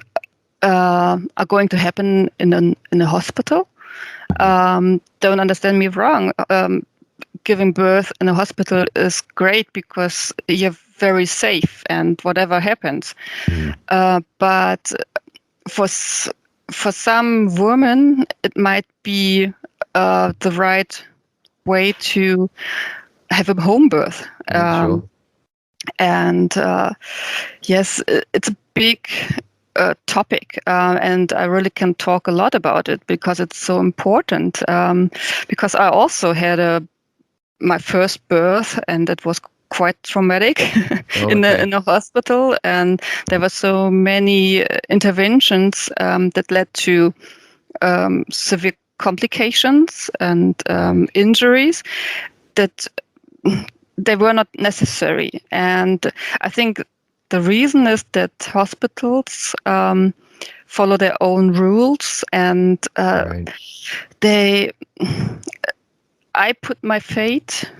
[SPEAKER 2] are going to happen in a hospital. Don't understand me wrong. Giving birth in a hospital is great because you're very safe and whatever happens. But for some women, it might be the right way to have a home birth.
[SPEAKER 1] Sure.
[SPEAKER 2] And yes, it's a big topic, and I really can talk a lot about it because it's so important. Because I also had my first birth, and it was quite traumatic in a hospital, and there were so many interventions that led to severe complications and injuries that they were not necessary. And I think the reason is that hospitals follow their own rules, and I put my fate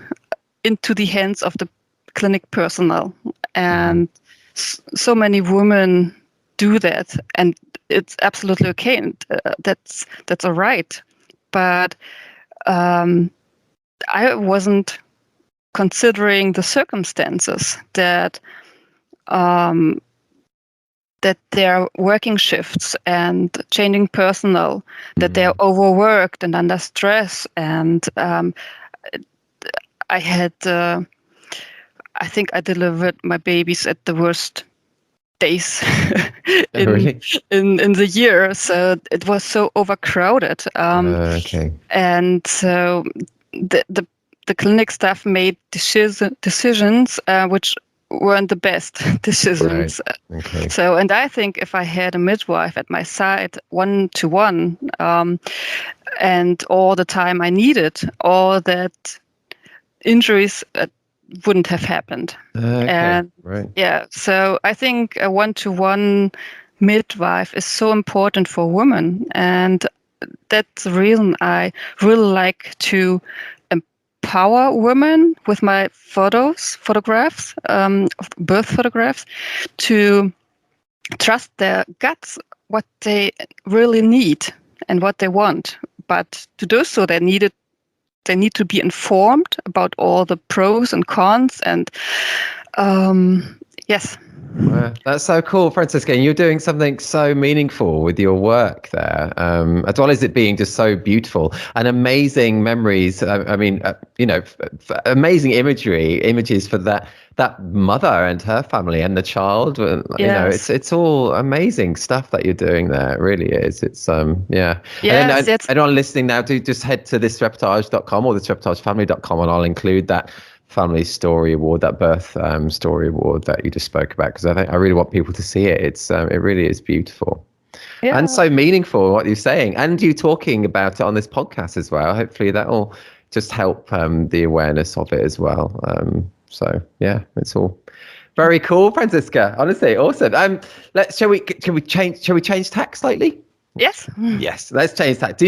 [SPEAKER 2] into the hands of the clinic personnel, and so many women do that, and it's absolutely okay, and that's all right. But I wasn't considering the circumstances that that they're working shifts and changing personnel, that they're overworked and under stress. And I had, I think I delivered my babies at the worst days in the year. So it was so overcrowded.
[SPEAKER 1] Okay.
[SPEAKER 2] And so the clinic staff made decisions which weren't the best decisions.
[SPEAKER 1] Right. Okay.
[SPEAKER 2] So, and I think if I had a midwife at my side, 1-to-1, and all the time I needed, all that injuries wouldn't have happened.
[SPEAKER 1] Okay.
[SPEAKER 2] And
[SPEAKER 1] right.
[SPEAKER 2] yeah, so I think a 1-to-1 midwife is so important for women, and that's the reason I really like to empower women with my photographs, birth photographs, to trust their guts, what they really need and what they want. But to do so, they need to be informed about all the pros and cons. And yes.
[SPEAKER 1] Wow, that's so cool, Franziska. And you're doing something so meaningful with your work there, as well as it being just so beautiful and amazing memories. I mean, amazing images for that mother and her family and the child.
[SPEAKER 2] Yes.
[SPEAKER 1] You know, it's all amazing stuff that you're doing there. It really is. It's yeah.
[SPEAKER 2] Yes,
[SPEAKER 1] and anyone listening now, do just head to thisreportage.com or thisreportagefamily.com, and I'll include that family story award, that birth story award that you just spoke about, because I really want people to see it. It really is beautiful. Yeah. And so meaningful, what you're saying, and you talking about it on this podcast as well. Hopefully that will just help the awareness of it as well. So yeah, it's all very cool, Franziska. Honestly, awesome. Shall we change tack slightly?
[SPEAKER 2] Yes.
[SPEAKER 1] Yes. Let's change that.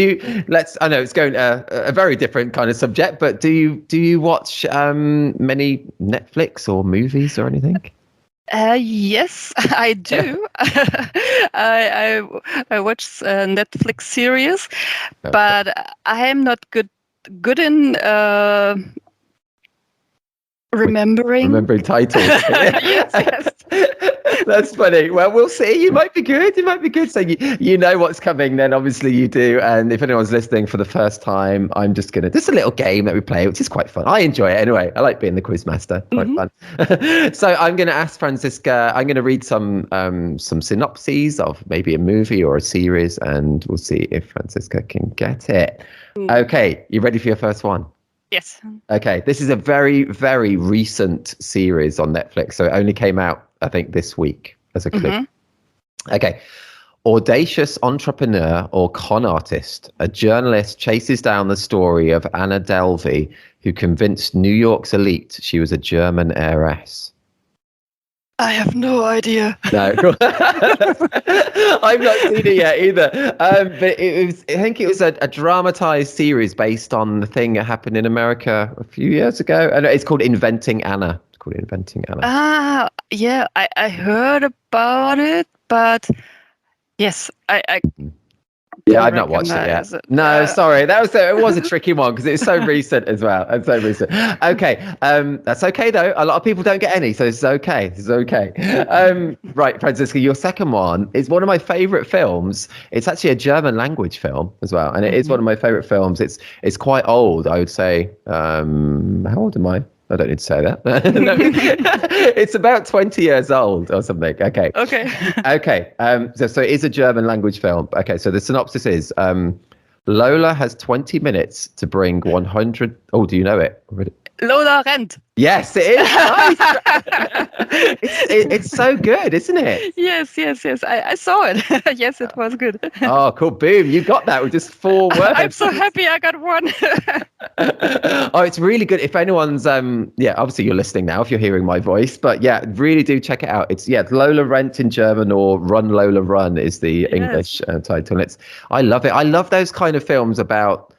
[SPEAKER 1] I know it's going a very different kind of subject, but do you watch many Netflix or movies or anything?
[SPEAKER 2] Yes, I do. I watch Netflix series, but I am not good in remembering
[SPEAKER 1] titles.
[SPEAKER 2] yes.
[SPEAKER 1] That's funny. Well, we'll see. You might be good. So you know what's coming then. Obviously you do. And if anyone's listening for the first time, I'm just a little game that we play, which is quite fun. I enjoy it anyway. I like being the quiz master. Quite fun. So I'm going to ask Franziska, I'm going to read some synopses of maybe a movie or a series, and we'll see if Franziska can get it. Okay. You ready for your first one?
[SPEAKER 2] Yes.
[SPEAKER 1] Okay, this is a very, very recent series on Netflix. So it only came out, I think, this week as a clip. Okay. Audacious entrepreneur or con artist, a journalist chases down the story of Anna Delvey, who convinced New York's elite she was a German heiress.
[SPEAKER 2] I have no idea.
[SPEAKER 1] No, I've not seen it yet either. But I think it was a dramatized series based on the thing that happened in America a few years ago. And it's called Inventing Anna.
[SPEAKER 2] Ah, yeah, I heard about it, but yes, I
[SPEAKER 1] yeah, I've not watched it yet. No, sorry. It was a tricky one because it's so recent as well. It's so recent. Okay. That's okay though. A lot of people don't get any, so it's okay. Right, Franziska, your second one is one of my favorite films. It's actually a German language film as well. And it is one of my favorite films. It's quite old, I would say. How old am I? I don't need to say that. No. It's about 20 years old or something. Okay. Okay. So it is a German language film. Okay. So the synopsis is Lola has 20 minutes to bring 100. Oh, do you know it already?
[SPEAKER 2] Lola rennt.
[SPEAKER 1] Yes, it is. Nice. It's so good, isn't it?
[SPEAKER 2] Yes. I saw it. Yes, it was good.
[SPEAKER 1] Oh, cool. Boom. You got that with just 4 words.
[SPEAKER 2] I'm so happy I got one.
[SPEAKER 1] Oh, it's really good. If anyone's, obviously you're listening now if you're hearing my voice, but yeah, really do check it out. It's Lola Rent in German, or Run Lola Run is the English title. I love it. I love those kind of films about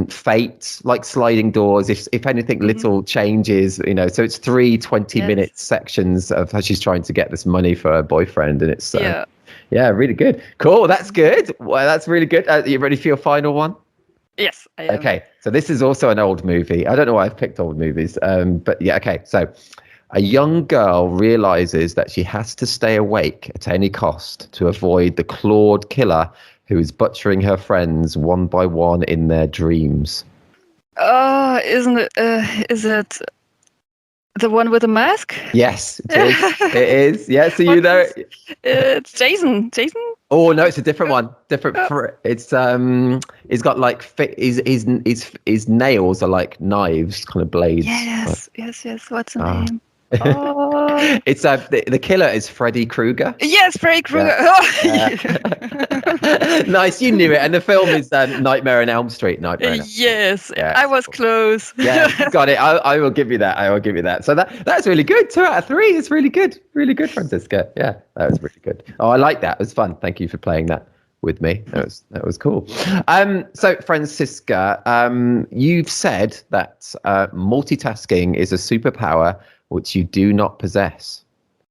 [SPEAKER 1] fate, like sliding doors, if anything little changes, so it's 3 20-minute sections of how she's trying to get this money for her boyfriend, and it's really good. Cool, that's good. Well, that's really good. Are you ready for your final one?
[SPEAKER 2] Yes, I am.
[SPEAKER 1] Okay, so this is also an old movie. I don't know why I've picked old movies, but yeah, okay. So a young girl realizes that she has to stay awake at any cost to avoid the clawed killer who is butchering her friends one by one in their dreams.
[SPEAKER 2] Oh, isn't it? Is it the one with the mask?
[SPEAKER 1] Yes, it is. It is. Yeah, so you
[SPEAKER 2] What's
[SPEAKER 1] know.
[SPEAKER 2] it's Jason. Jason?
[SPEAKER 1] Oh no, it's a different one. Different.
[SPEAKER 2] Oh,
[SPEAKER 1] He's got like his nails are like knives, kind of blades.
[SPEAKER 2] yes. What's the
[SPEAKER 1] Ah.
[SPEAKER 2] name? Oh,
[SPEAKER 1] It's the killer is Freddy Krueger.
[SPEAKER 2] yes, Freddy Krueger.
[SPEAKER 1] Yeah. Nice, you knew it. And the film is Nightmare on Elm Street. Nightmare on Elm Street.
[SPEAKER 2] Yes,
[SPEAKER 1] Yeah.
[SPEAKER 2] I was close.
[SPEAKER 1] Yeah, got it. I will give you that. I will give you that. So that's really good. 2 out of 3. It's really good. Really good, Franziska. Yeah, that was really good. Oh, I like that. It was fun. Thank you for playing that with me. That was cool. So Franziska, you've said that multitasking is a superpower which you do not possess.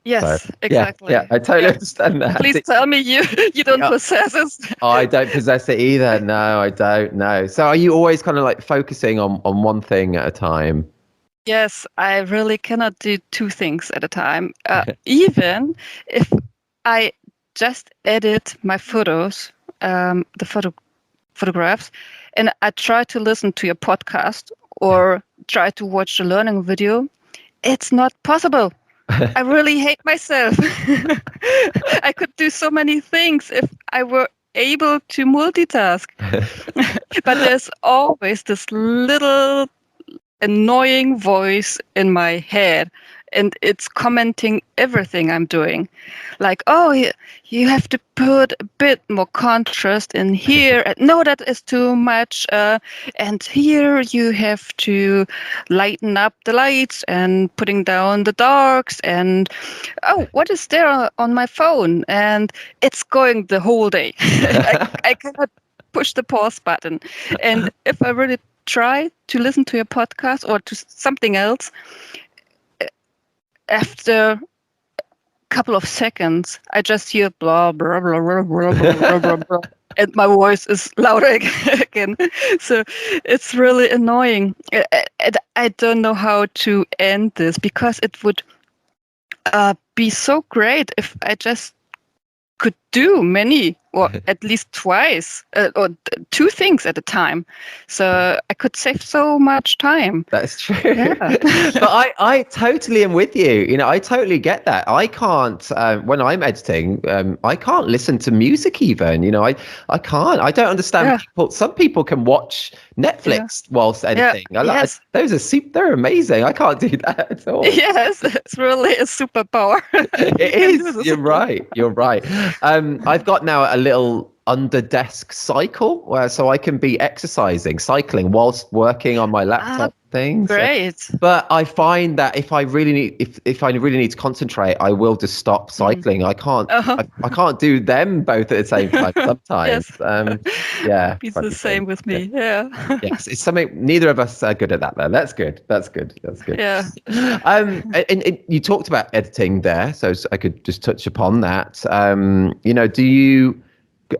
[SPEAKER 2] Yes,
[SPEAKER 1] So,
[SPEAKER 2] exactly.
[SPEAKER 1] Yeah, I totally understand that.
[SPEAKER 2] Please tell me you don't possess it.
[SPEAKER 1] I don't possess it either. No, I don't. No. So are you always kind of like focusing on one thing at a time?
[SPEAKER 2] Yes, I really cannot do 2 things at a time. Even if I just edit my photos, photographs, and I try to listen to your podcast or try to watch a learning video, it's not possible. I really hate myself. I could do so many things if I were able to multitask. But there's always this little annoying voice in my head, and it's commenting everything I'm doing. Like, oh, you have to put a bit more contrast in here. No, that is too much. And here you have to lighten up the lights and putting down the darks. And oh, what is there on my phone? And it's going the whole day. I cannot push the pause button. And if I really try to listen to a podcast or to something else, after a couple of seconds, I just hear blah, blah, blah, blah, blah, blah, blah, blah, and my voice is louder again. So it's really annoying. I don't know how to end this, because it would be so great if I just could do many, or at least twice, or 2 things at a time. So I could save so much time.
[SPEAKER 1] That's true.
[SPEAKER 2] Yeah.
[SPEAKER 1] But I totally am with you. You know, I totally get that. I can't, when I'm editing, I can't listen to music even. You know, I can't. I don't understand people. Some people can watch Netflix whilst editing.
[SPEAKER 2] Yes.
[SPEAKER 1] Those are they're amazing. I can't do that at all.
[SPEAKER 2] Yes, it's really a superpower.
[SPEAKER 1] It is. You're right. You're right. I've got now a little under desk cycle so I can be cycling whilst working on my laptop things.
[SPEAKER 2] Great.
[SPEAKER 1] But I find that if I really need to concentrate, I will just stop cycling. I can't I can't do them both at the same time sometimes. Yeah.
[SPEAKER 2] It's the same with me. Yeah.
[SPEAKER 1] Yes, it's something neither of us are good at that though. That's good.
[SPEAKER 2] Yeah.
[SPEAKER 1] And you talked about editing there, so I could just touch upon that. You know, do you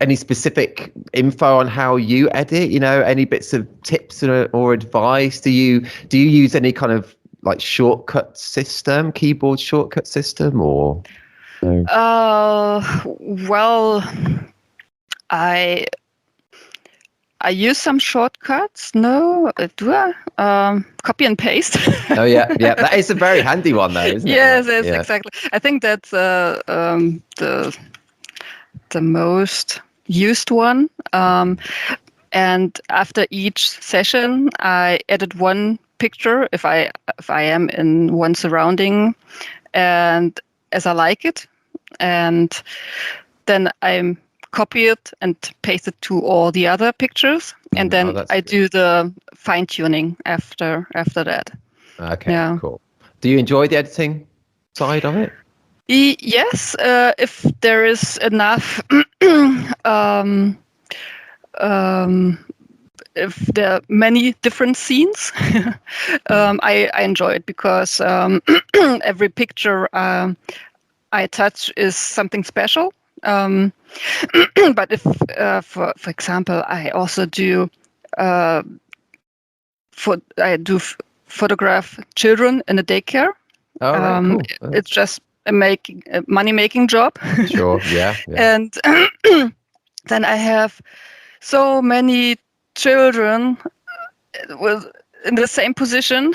[SPEAKER 1] any specific info on how you edit? You know, any bits of tips or advice? Do you use any kind of like keyboard shortcut system, or?
[SPEAKER 2] No? Well, I use some shortcuts. No, do I? Copy and paste.
[SPEAKER 1] Oh yeah, that is a very handy one though, isn't it?
[SPEAKER 2] Yes, exactly. I think that's the most used one. And after each session, I edit one picture if I am in one surrounding, and as I like it, and then I copy it and paste it to all the other pictures, and then I do the fine tuning after that.
[SPEAKER 1] Okay, cool. Do you enjoy the editing side of it?
[SPEAKER 2] Yes, if there is enough, if there are many different scenes, I enjoy it, because every picture I touch is something special. But if, for example, I also do I do photograph children in a daycare.
[SPEAKER 1] Oh, right, cool.
[SPEAKER 2] It's just a money-making job.
[SPEAKER 1] Sure, yeah.
[SPEAKER 2] And then I have so many children in the same position,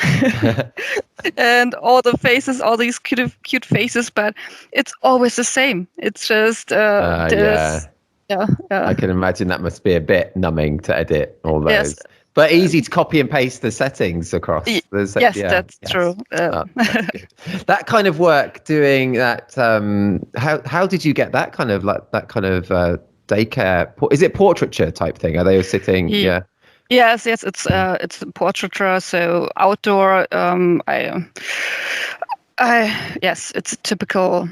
[SPEAKER 2] and all these cute faces, but it's always the same. It's just
[SPEAKER 1] yeah. I can imagine that must be a bit numbing to edit all those.
[SPEAKER 2] Yes.
[SPEAKER 1] But easy to copy and paste the settings across.
[SPEAKER 2] Yes, that's true.
[SPEAKER 1] That's good. That kind of work, doing that. How did you get that kind of daycare? Is it portraiture type thing? Are they all sitting? Yeah.
[SPEAKER 2] Yes. It's portraiture, so outdoor. Yes, it's a typical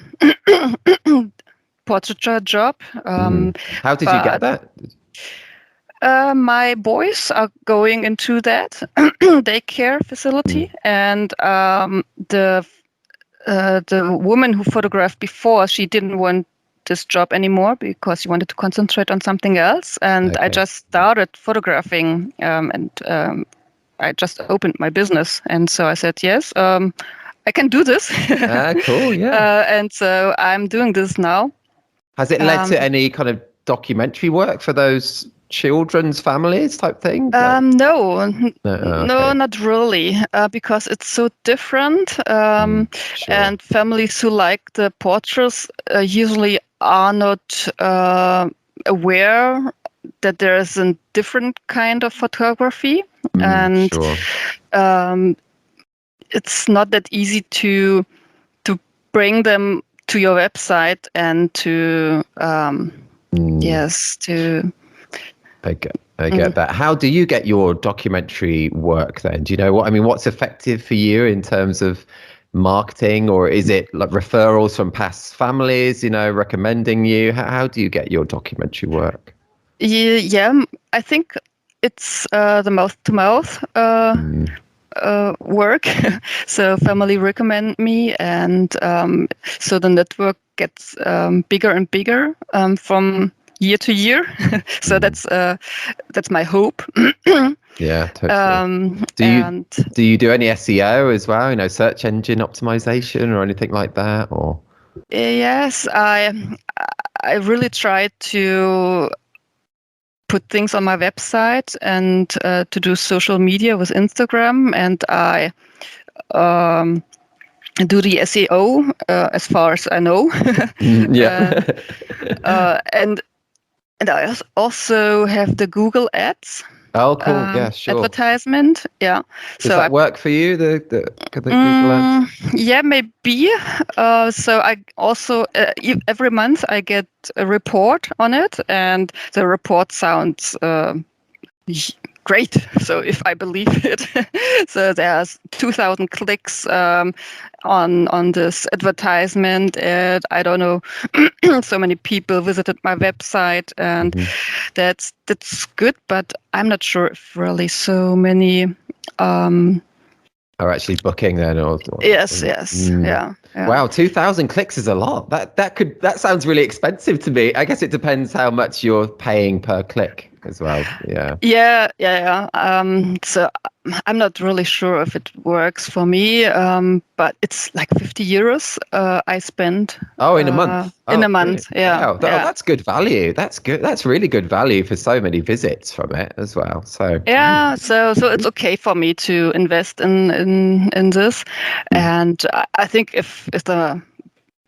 [SPEAKER 2] portraiture job.
[SPEAKER 1] How did you get that?
[SPEAKER 2] My boys are going into that daycare facility, and the woman who photographed before, she didn't want this job anymore because she wanted to concentrate on something else. And I just started photographing, and I just opened my business. And so I said, yes, I can do this.
[SPEAKER 1] Cool, yeah.
[SPEAKER 2] And so I'm doing this now.
[SPEAKER 1] Has it led to any kind of documentary work for those children's families type thing?
[SPEAKER 2] No, not really, because it's so different. Sure. And families who like the portraits usually are not aware that there is a different kind of photography, and sure. It's not that easy to bring them to your website and to
[SPEAKER 1] I get that. How do you get your documentary work then? Do you know what's effective for you in terms of marketing, or is it like referrals from past families, recommending you? How do you get your documentary work?
[SPEAKER 2] Yeah, I think it's the mouth-to-mouth work. So family recommend me, and so the network gets bigger and bigger from year to year. So that's my hope.
[SPEAKER 1] Yeah, totally. Do you do any SEO as well? Search engine optimization or anything like that? Or
[SPEAKER 2] yes, I really try to put things on my website and to do social media with Instagram, and I do the SEO as far as I know.
[SPEAKER 1] Yeah.
[SPEAKER 2] And I also have the Google Ads.
[SPEAKER 1] Oh, cool. Yeah, sure.
[SPEAKER 2] Advertisement. Yeah.
[SPEAKER 1] Does that work for you, the Google Ads?
[SPEAKER 2] Yeah, maybe. So I also, every month I get a report on it, and the report sounds great. So if I believe it, so there's 2,000 clicks on this advertisement, and I don't know, so many people visited my website, and that's good. But I'm not sure if really so many
[SPEAKER 1] are actually booking then, or
[SPEAKER 2] yes, yeah.
[SPEAKER 1] Wow, 2,000 clicks is a lot. That sounds really expensive to me. I guess it depends how much you're paying per click as well. Yeah.
[SPEAKER 2] So I'm not really sure if it works for me, but it's like €50 I spend.
[SPEAKER 1] Oh, in a month.
[SPEAKER 2] In a month, yeah.
[SPEAKER 1] Wow, that's good value. That's good. That's really good value for so many visits from it as well. So
[SPEAKER 2] yeah, so it's okay for me to invest in this, and I think if the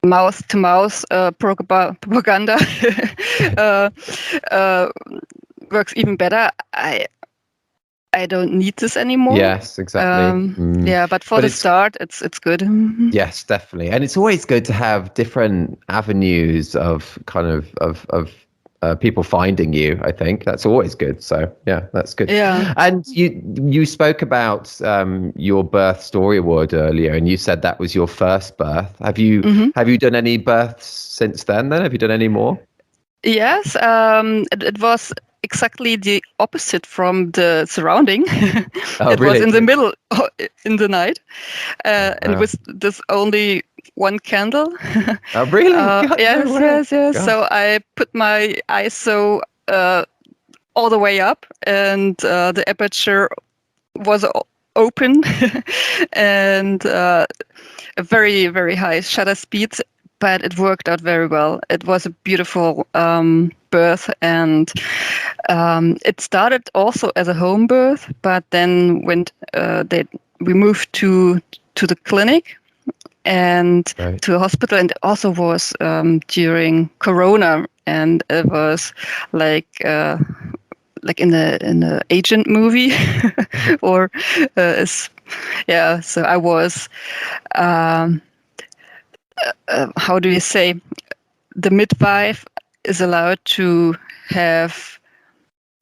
[SPEAKER 2] mouth-to-mouth propaganda works even better, I don't need this anymore.
[SPEAKER 1] Yes, exactly.
[SPEAKER 2] Yeah, but the start, it's good.
[SPEAKER 1] Yes, definitely, and it's always good to have different avenues of kind of people finding you. I think that's always good. So yeah, that's good.
[SPEAKER 2] Yeah.
[SPEAKER 1] And you spoke about your birth story award earlier, and you said that was your first birth. Have you done any births since then? Have you done any more?
[SPEAKER 2] Yes, it was exactly the opposite from the surrounding. It
[SPEAKER 1] really?
[SPEAKER 2] was in the middle in the night, and with this only one candle.
[SPEAKER 1] Oh, really?
[SPEAKER 2] Yes. So I put my ISO all the way up, and the aperture was open, and a very, very high shutter speed, but it worked out very well. It was a beautiful birth, and it started also as a home birth, but then when we moved to the clinic and to a hospital, and it also was during Corona, and it was like in the agent movie, or yeah. So I was, how do you say, the midwife is allowed to have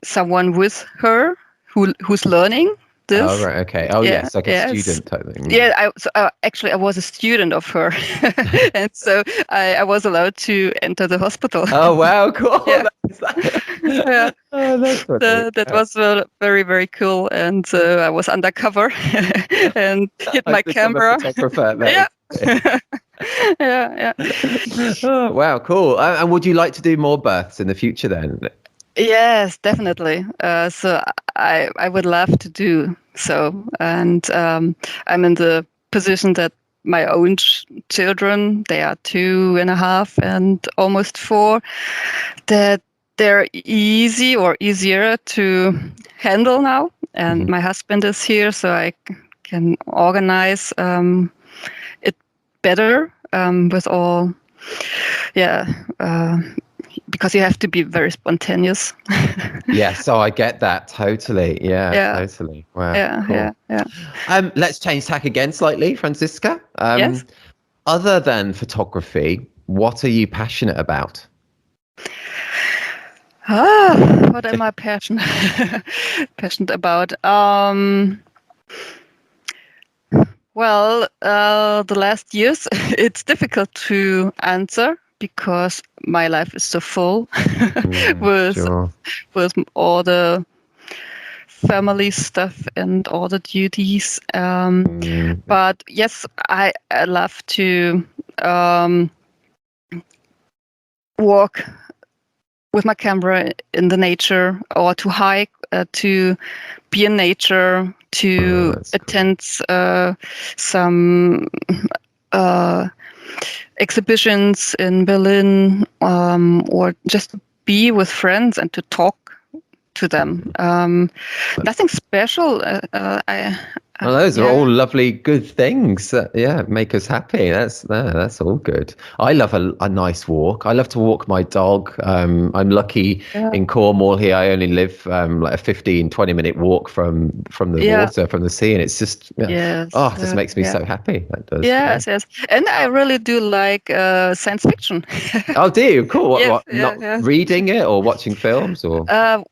[SPEAKER 2] someone with her who's learning this.
[SPEAKER 1] Oh, right. Okay. Oh,
[SPEAKER 2] Yeah,
[SPEAKER 1] yes. Like a student type thing.
[SPEAKER 2] Yeah. Actually, I was a student of her, and so I was allowed to enter the hospital.
[SPEAKER 1] Oh, wow. Cool.
[SPEAKER 2] Yeah.
[SPEAKER 1] Yeah. Oh, that's
[SPEAKER 2] That was very, very cool. And I was undercover and hit my camera. Yeah. Yeah.
[SPEAKER 1] Oh, wow. Cool. And would you like to do more births in the future then?
[SPEAKER 2] Yes, definitely. So I would love to do so. And I'm in the position that my own children, they are 2.5 and almost 4, that they're easier to handle now. And my husband is here, so I can organize it better with all, because you have to be very spontaneous.
[SPEAKER 1] Yeah, so I get that totally. Yeah. Totally. Wow.
[SPEAKER 2] Yeah,
[SPEAKER 1] cool.
[SPEAKER 2] yeah.
[SPEAKER 1] Let's change tack again slightly, Franziska.
[SPEAKER 2] Yes.
[SPEAKER 1] Other than photography, what are you passionate about?
[SPEAKER 2] What am I passionate about? Well, the last years, it's difficult to answer because my life is so full with all the family stuff and all the duties. But yes, I love to walk with my camera in the nature, or to hike, to be in nature, to attend some exhibitions in Berlin, or just be with friends and to talk to them. Nothing special.
[SPEAKER 1] Well, those are all lovely, good things that, make us happy. That's all good. I love a nice walk. I love to walk my dog. I'm lucky in Cornwall here. I only live like a 15-20 minute walk from the water, from the sea, and it's just just makes me so happy. That does.
[SPEAKER 2] Yes. And I really do like science fiction.
[SPEAKER 1] Oh, do you? Cool. What? Not reading it or watching films or?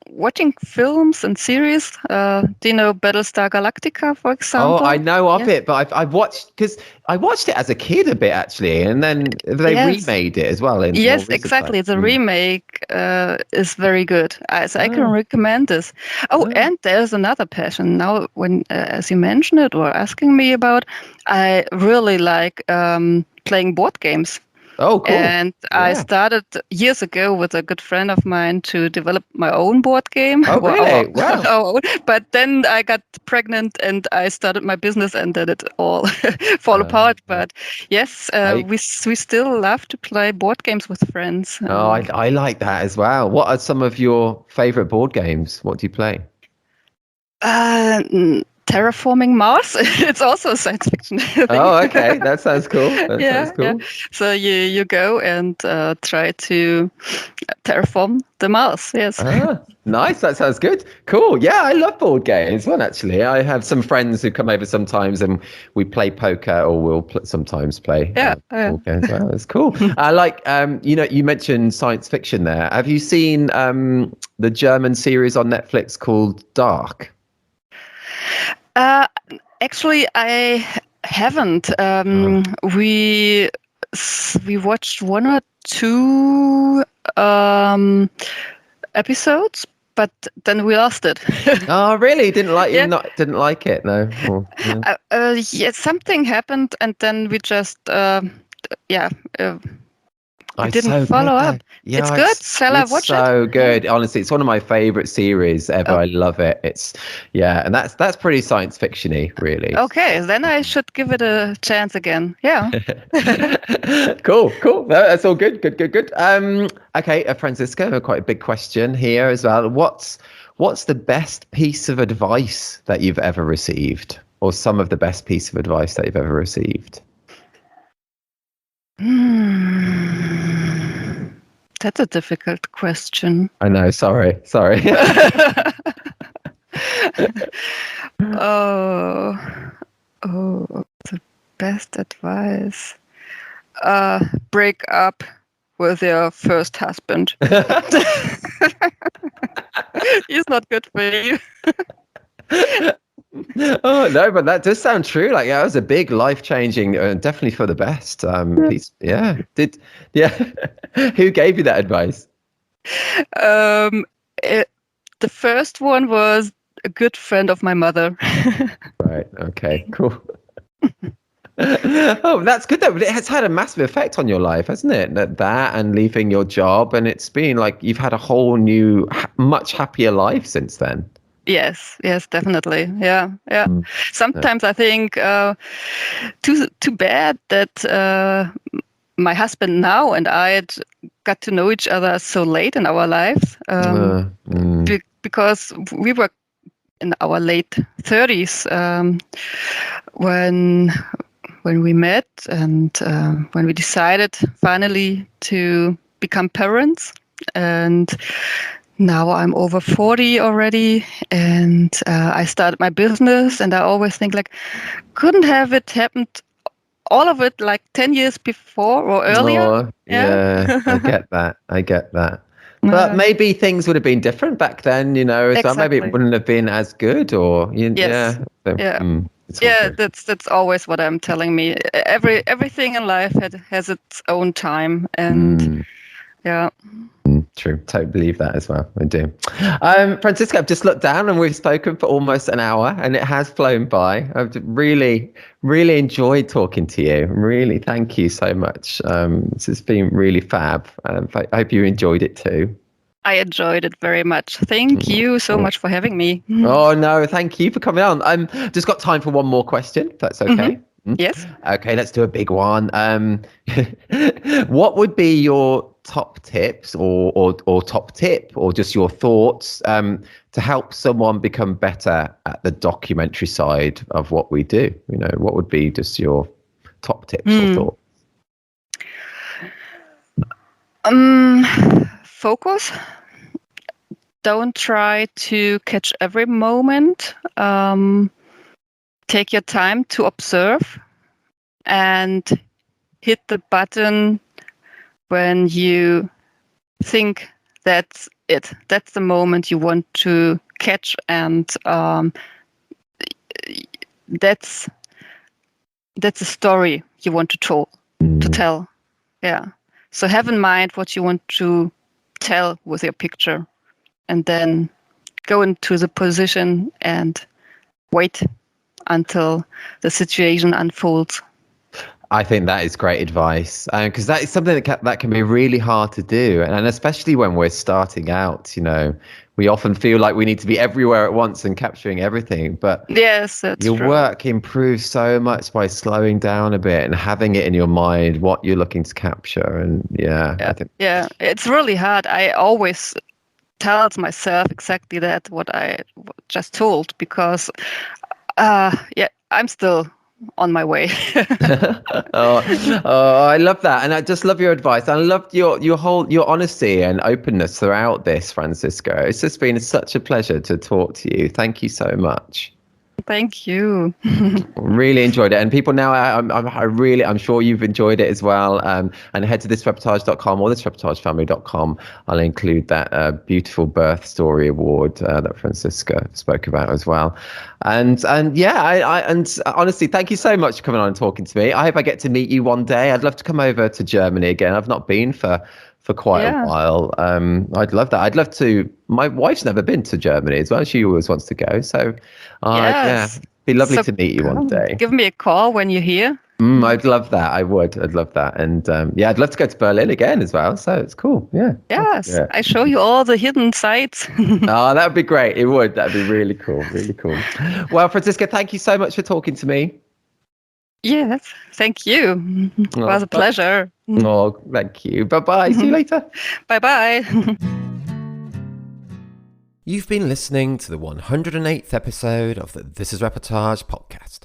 [SPEAKER 2] Watching films and series. Do you know Battlestar Galactica, for example?
[SPEAKER 1] Oh, I know of it, but I've watched, because I watched it as a kid a bit actually, and then they remade it as well.
[SPEAKER 2] Yes, exactly. The remake is very good. So I can recommend this. And there's another passion now. When, as you mentioned it or asking me about, I really like playing board games.
[SPEAKER 1] Oh, cool.
[SPEAKER 2] And I started years ago with a good friend of mine to develop my own board game.
[SPEAKER 1] Oh, really? Wow.
[SPEAKER 2] But then I got pregnant and I started my business, and then it all fall apart. But yes, we still love to play board games with friends.
[SPEAKER 1] I like that as well. What are some of your favorite board games? What do you play?
[SPEAKER 2] Terraforming Mars. It's also a science fiction thing.
[SPEAKER 1] Oh, okay. That sounds cool. Sounds cool.
[SPEAKER 2] Yeah. So you go and try to terraform the Mars. Yes.
[SPEAKER 1] Nice. That sounds good. Cool. Yeah, I love board games. Well, actually, I have some friends who come over sometimes, and we play poker, or we'll sometimes play board games. Well, that's cool. I like, you mentioned science fiction there. Have you seen the German series on Netflix called Dark?
[SPEAKER 2] Actually, I haven't. We watched 1 or 2 episodes, but then we lost it.
[SPEAKER 1] Oh, really? Didn't like it? No.
[SPEAKER 2] Something happened, and then we just You didn't follow up.
[SPEAKER 1] Yeah,
[SPEAKER 2] It's good. Shall I watch it?
[SPEAKER 1] It's so good. Honestly, it's one of my favorite series ever.
[SPEAKER 2] Oh,
[SPEAKER 1] I love it. It's and that's pretty science fiction-y, really.
[SPEAKER 2] okay, then I should give it a chance again. Yeah.
[SPEAKER 1] Cool. That's all good. Good. Okay, Franziska, quite a big question here as well. What's the best piece of advice that you've ever received, or some of the best piece of advice that you've ever received?
[SPEAKER 2] That's a difficult question.
[SPEAKER 1] I know. Sorry.
[SPEAKER 2] Oh, the best advice. Break up with your first husband. He's not good for you.
[SPEAKER 1] Oh no, but that does sound true. Like, that was a big life-changing, definitely for the best piece. Who gave you that advice?
[SPEAKER 2] The first one was a good friend of my mother.
[SPEAKER 1] Right. Okay. Cool. Oh, that's good though. But it has had a massive effect on your life, hasn't it? That and leaving your job, and it's been like you've had a whole new, much happier life since then.
[SPEAKER 2] Yes, definitely. Yeah. Sometimes I think too bad that my husband now and I got to know each other so late in our lives, because we were in our late 30s when we met and when we decided finally to become parents. And now I'm over 40 already, and I started my business, and I always think like, couldn't have it happened, all of it, like 10 years before or earlier?
[SPEAKER 1] Oh, yeah. I get that. But maybe things would have been different back then,
[SPEAKER 2] Exactly.
[SPEAKER 1] So maybe it wouldn't have been as good, or
[SPEAKER 2] yes. That's always what I'm telling me. Everything in life has its own time, and
[SPEAKER 1] True. Totally believe that as well. I do. Franziska, I've just looked down and we've spoken for almost an hour, and it has flown by. I've really, really enjoyed talking to you. Really, thank you so much. This has been really fab. I hope you enjoyed it too.
[SPEAKER 2] I enjoyed it very much. Thank you so much for having me.
[SPEAKER 1] Oh, no, thank you for coming on. Just got time for one more question, if that's okay.
[SPEAKER 2] Yes.
[SPEAKER 1] Okay, let's do a big one. What would be your top tips or top tip, or just your thoughts to help someone become better at the documentary side of what we do? What would be just your top tips or
[SPEAKER 2] thoughts? Focus. Don't try to catch every moment. Take your time to observe and hit the button when you think that's it. That's the moment you want to catch, and that's a story you want to tell. Yeah. So have in mind what you want to tell with your picture, and then go into the position and wait until the situation unfolds.
[SPEAKER 1] I think that is great advice, because that is something that can be really hard to do, and especially when we're starting out. We often feel like we need to be everywhere at once and capturing everything. But
[SPEAKER 2] yes, that's
[SPEAKER 1] your
[SPEAKER 2] true.
[SPEAKER 1] work improves so much by slowing down a bit and having it in your mind what you're looking to capture. And I think
[SPEAKER 2] it's really hard. I always tell myself exactly that what I just told, because I'm still on my way.
[SPEAKER 1] I love that, and I just love your advice. I loved your honesty and openness throughout this, Franziska. It's just been such a pleasure to talk to you. Thank you so much.
[SPEAKER 2] Thank you.
[SPEAKER 1] Really enjoyed it, and people now, I'm sure you've enjoyed it as well. And head to thisreportage.com or thisreportagefamily.com. I'll include that beautiful birth story award that Franziska spoke about as well. And honestly, thank you so much for coming on and talking to me. I hope I get to meet you one day. I'd love to come over to Germany again. I've not been for quite a while. I'd love that. I'd love to. My wife's never been to Germany as well. She always wants to go. So, it'd be lovely to meet you one day.
[SPEAKER 2] Give me a call when you're here.
[SPEAKER 1] I'd love that. I would. I'd love that. And I'd love to go to Berlin again as well. So it's cool. Yeah.
[SPEAKER 2] Yes,
[SPEAKER 1] Yeah.
[SPEAKER 2] I show you all the hidden sites.
[SPEAKER 1] Oh, that would be great. It would. That'd be really cool. Really cool. Well, Franziska, thank you so much for talking to me.
[SPEAKER 2] Yes, thank you. It was a pleasure.
[SPEAKER 1] Oh, thank you. Bye-bye. See you later.
[SPEAKER 2] Bye-bye.
[SPEAKER 1] You've been listening to the 108th episode of the This is Reportage podcast.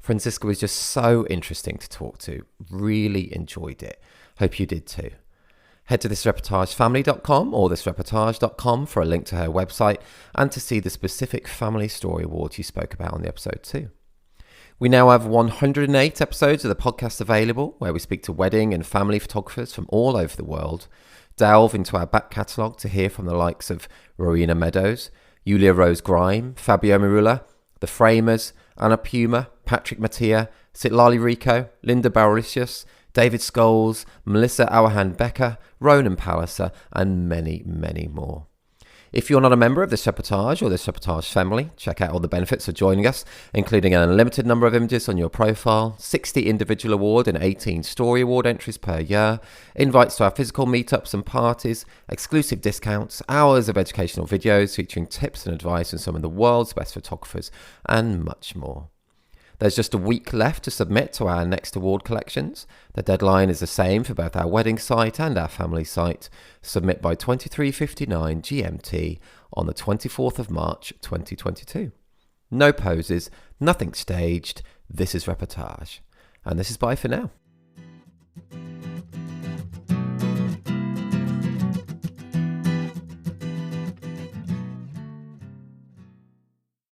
[SPEAKER 1] Franziska was just so interesting to talk to. Really enjoyed it. Hope you did too. Head to thisreportagefamily.com or thisreportage.com for a link to her website and to see the specific family story awards you spoke about on the episode too. We now have 108 episodes of the podcast available, where we speak to wedding and family photographers from all over the world, delve into our back catalogue to hear from the likes of Rowena Meadows, Julia Rose Grime, Fabio Marula, The Framers, Anna Puma, Patrick Mattia, Sitlali Rico, Linda Barricius, David Scholes, Melissa Auerhand Becker, Ronan Palliser, and many, many more. If you're not a member of This Reportage or This Reportage family, check out all the benefits of joining us, including an unlimited number of images on your profile, 60 individual award and 18 story award entries per year, invites to our physical meetups and parties, exclusive discounts, hours of educational videos featuring tips and advice from some of the world's best photographers, and much more. There's just a week left to submit to our next award collections. The deadline is the same for both our wedding site and our family site. Submit by 23:59 GMT on the 24th of March 2022. No poses, nothing staged. This is Reportage. And this is bye for now.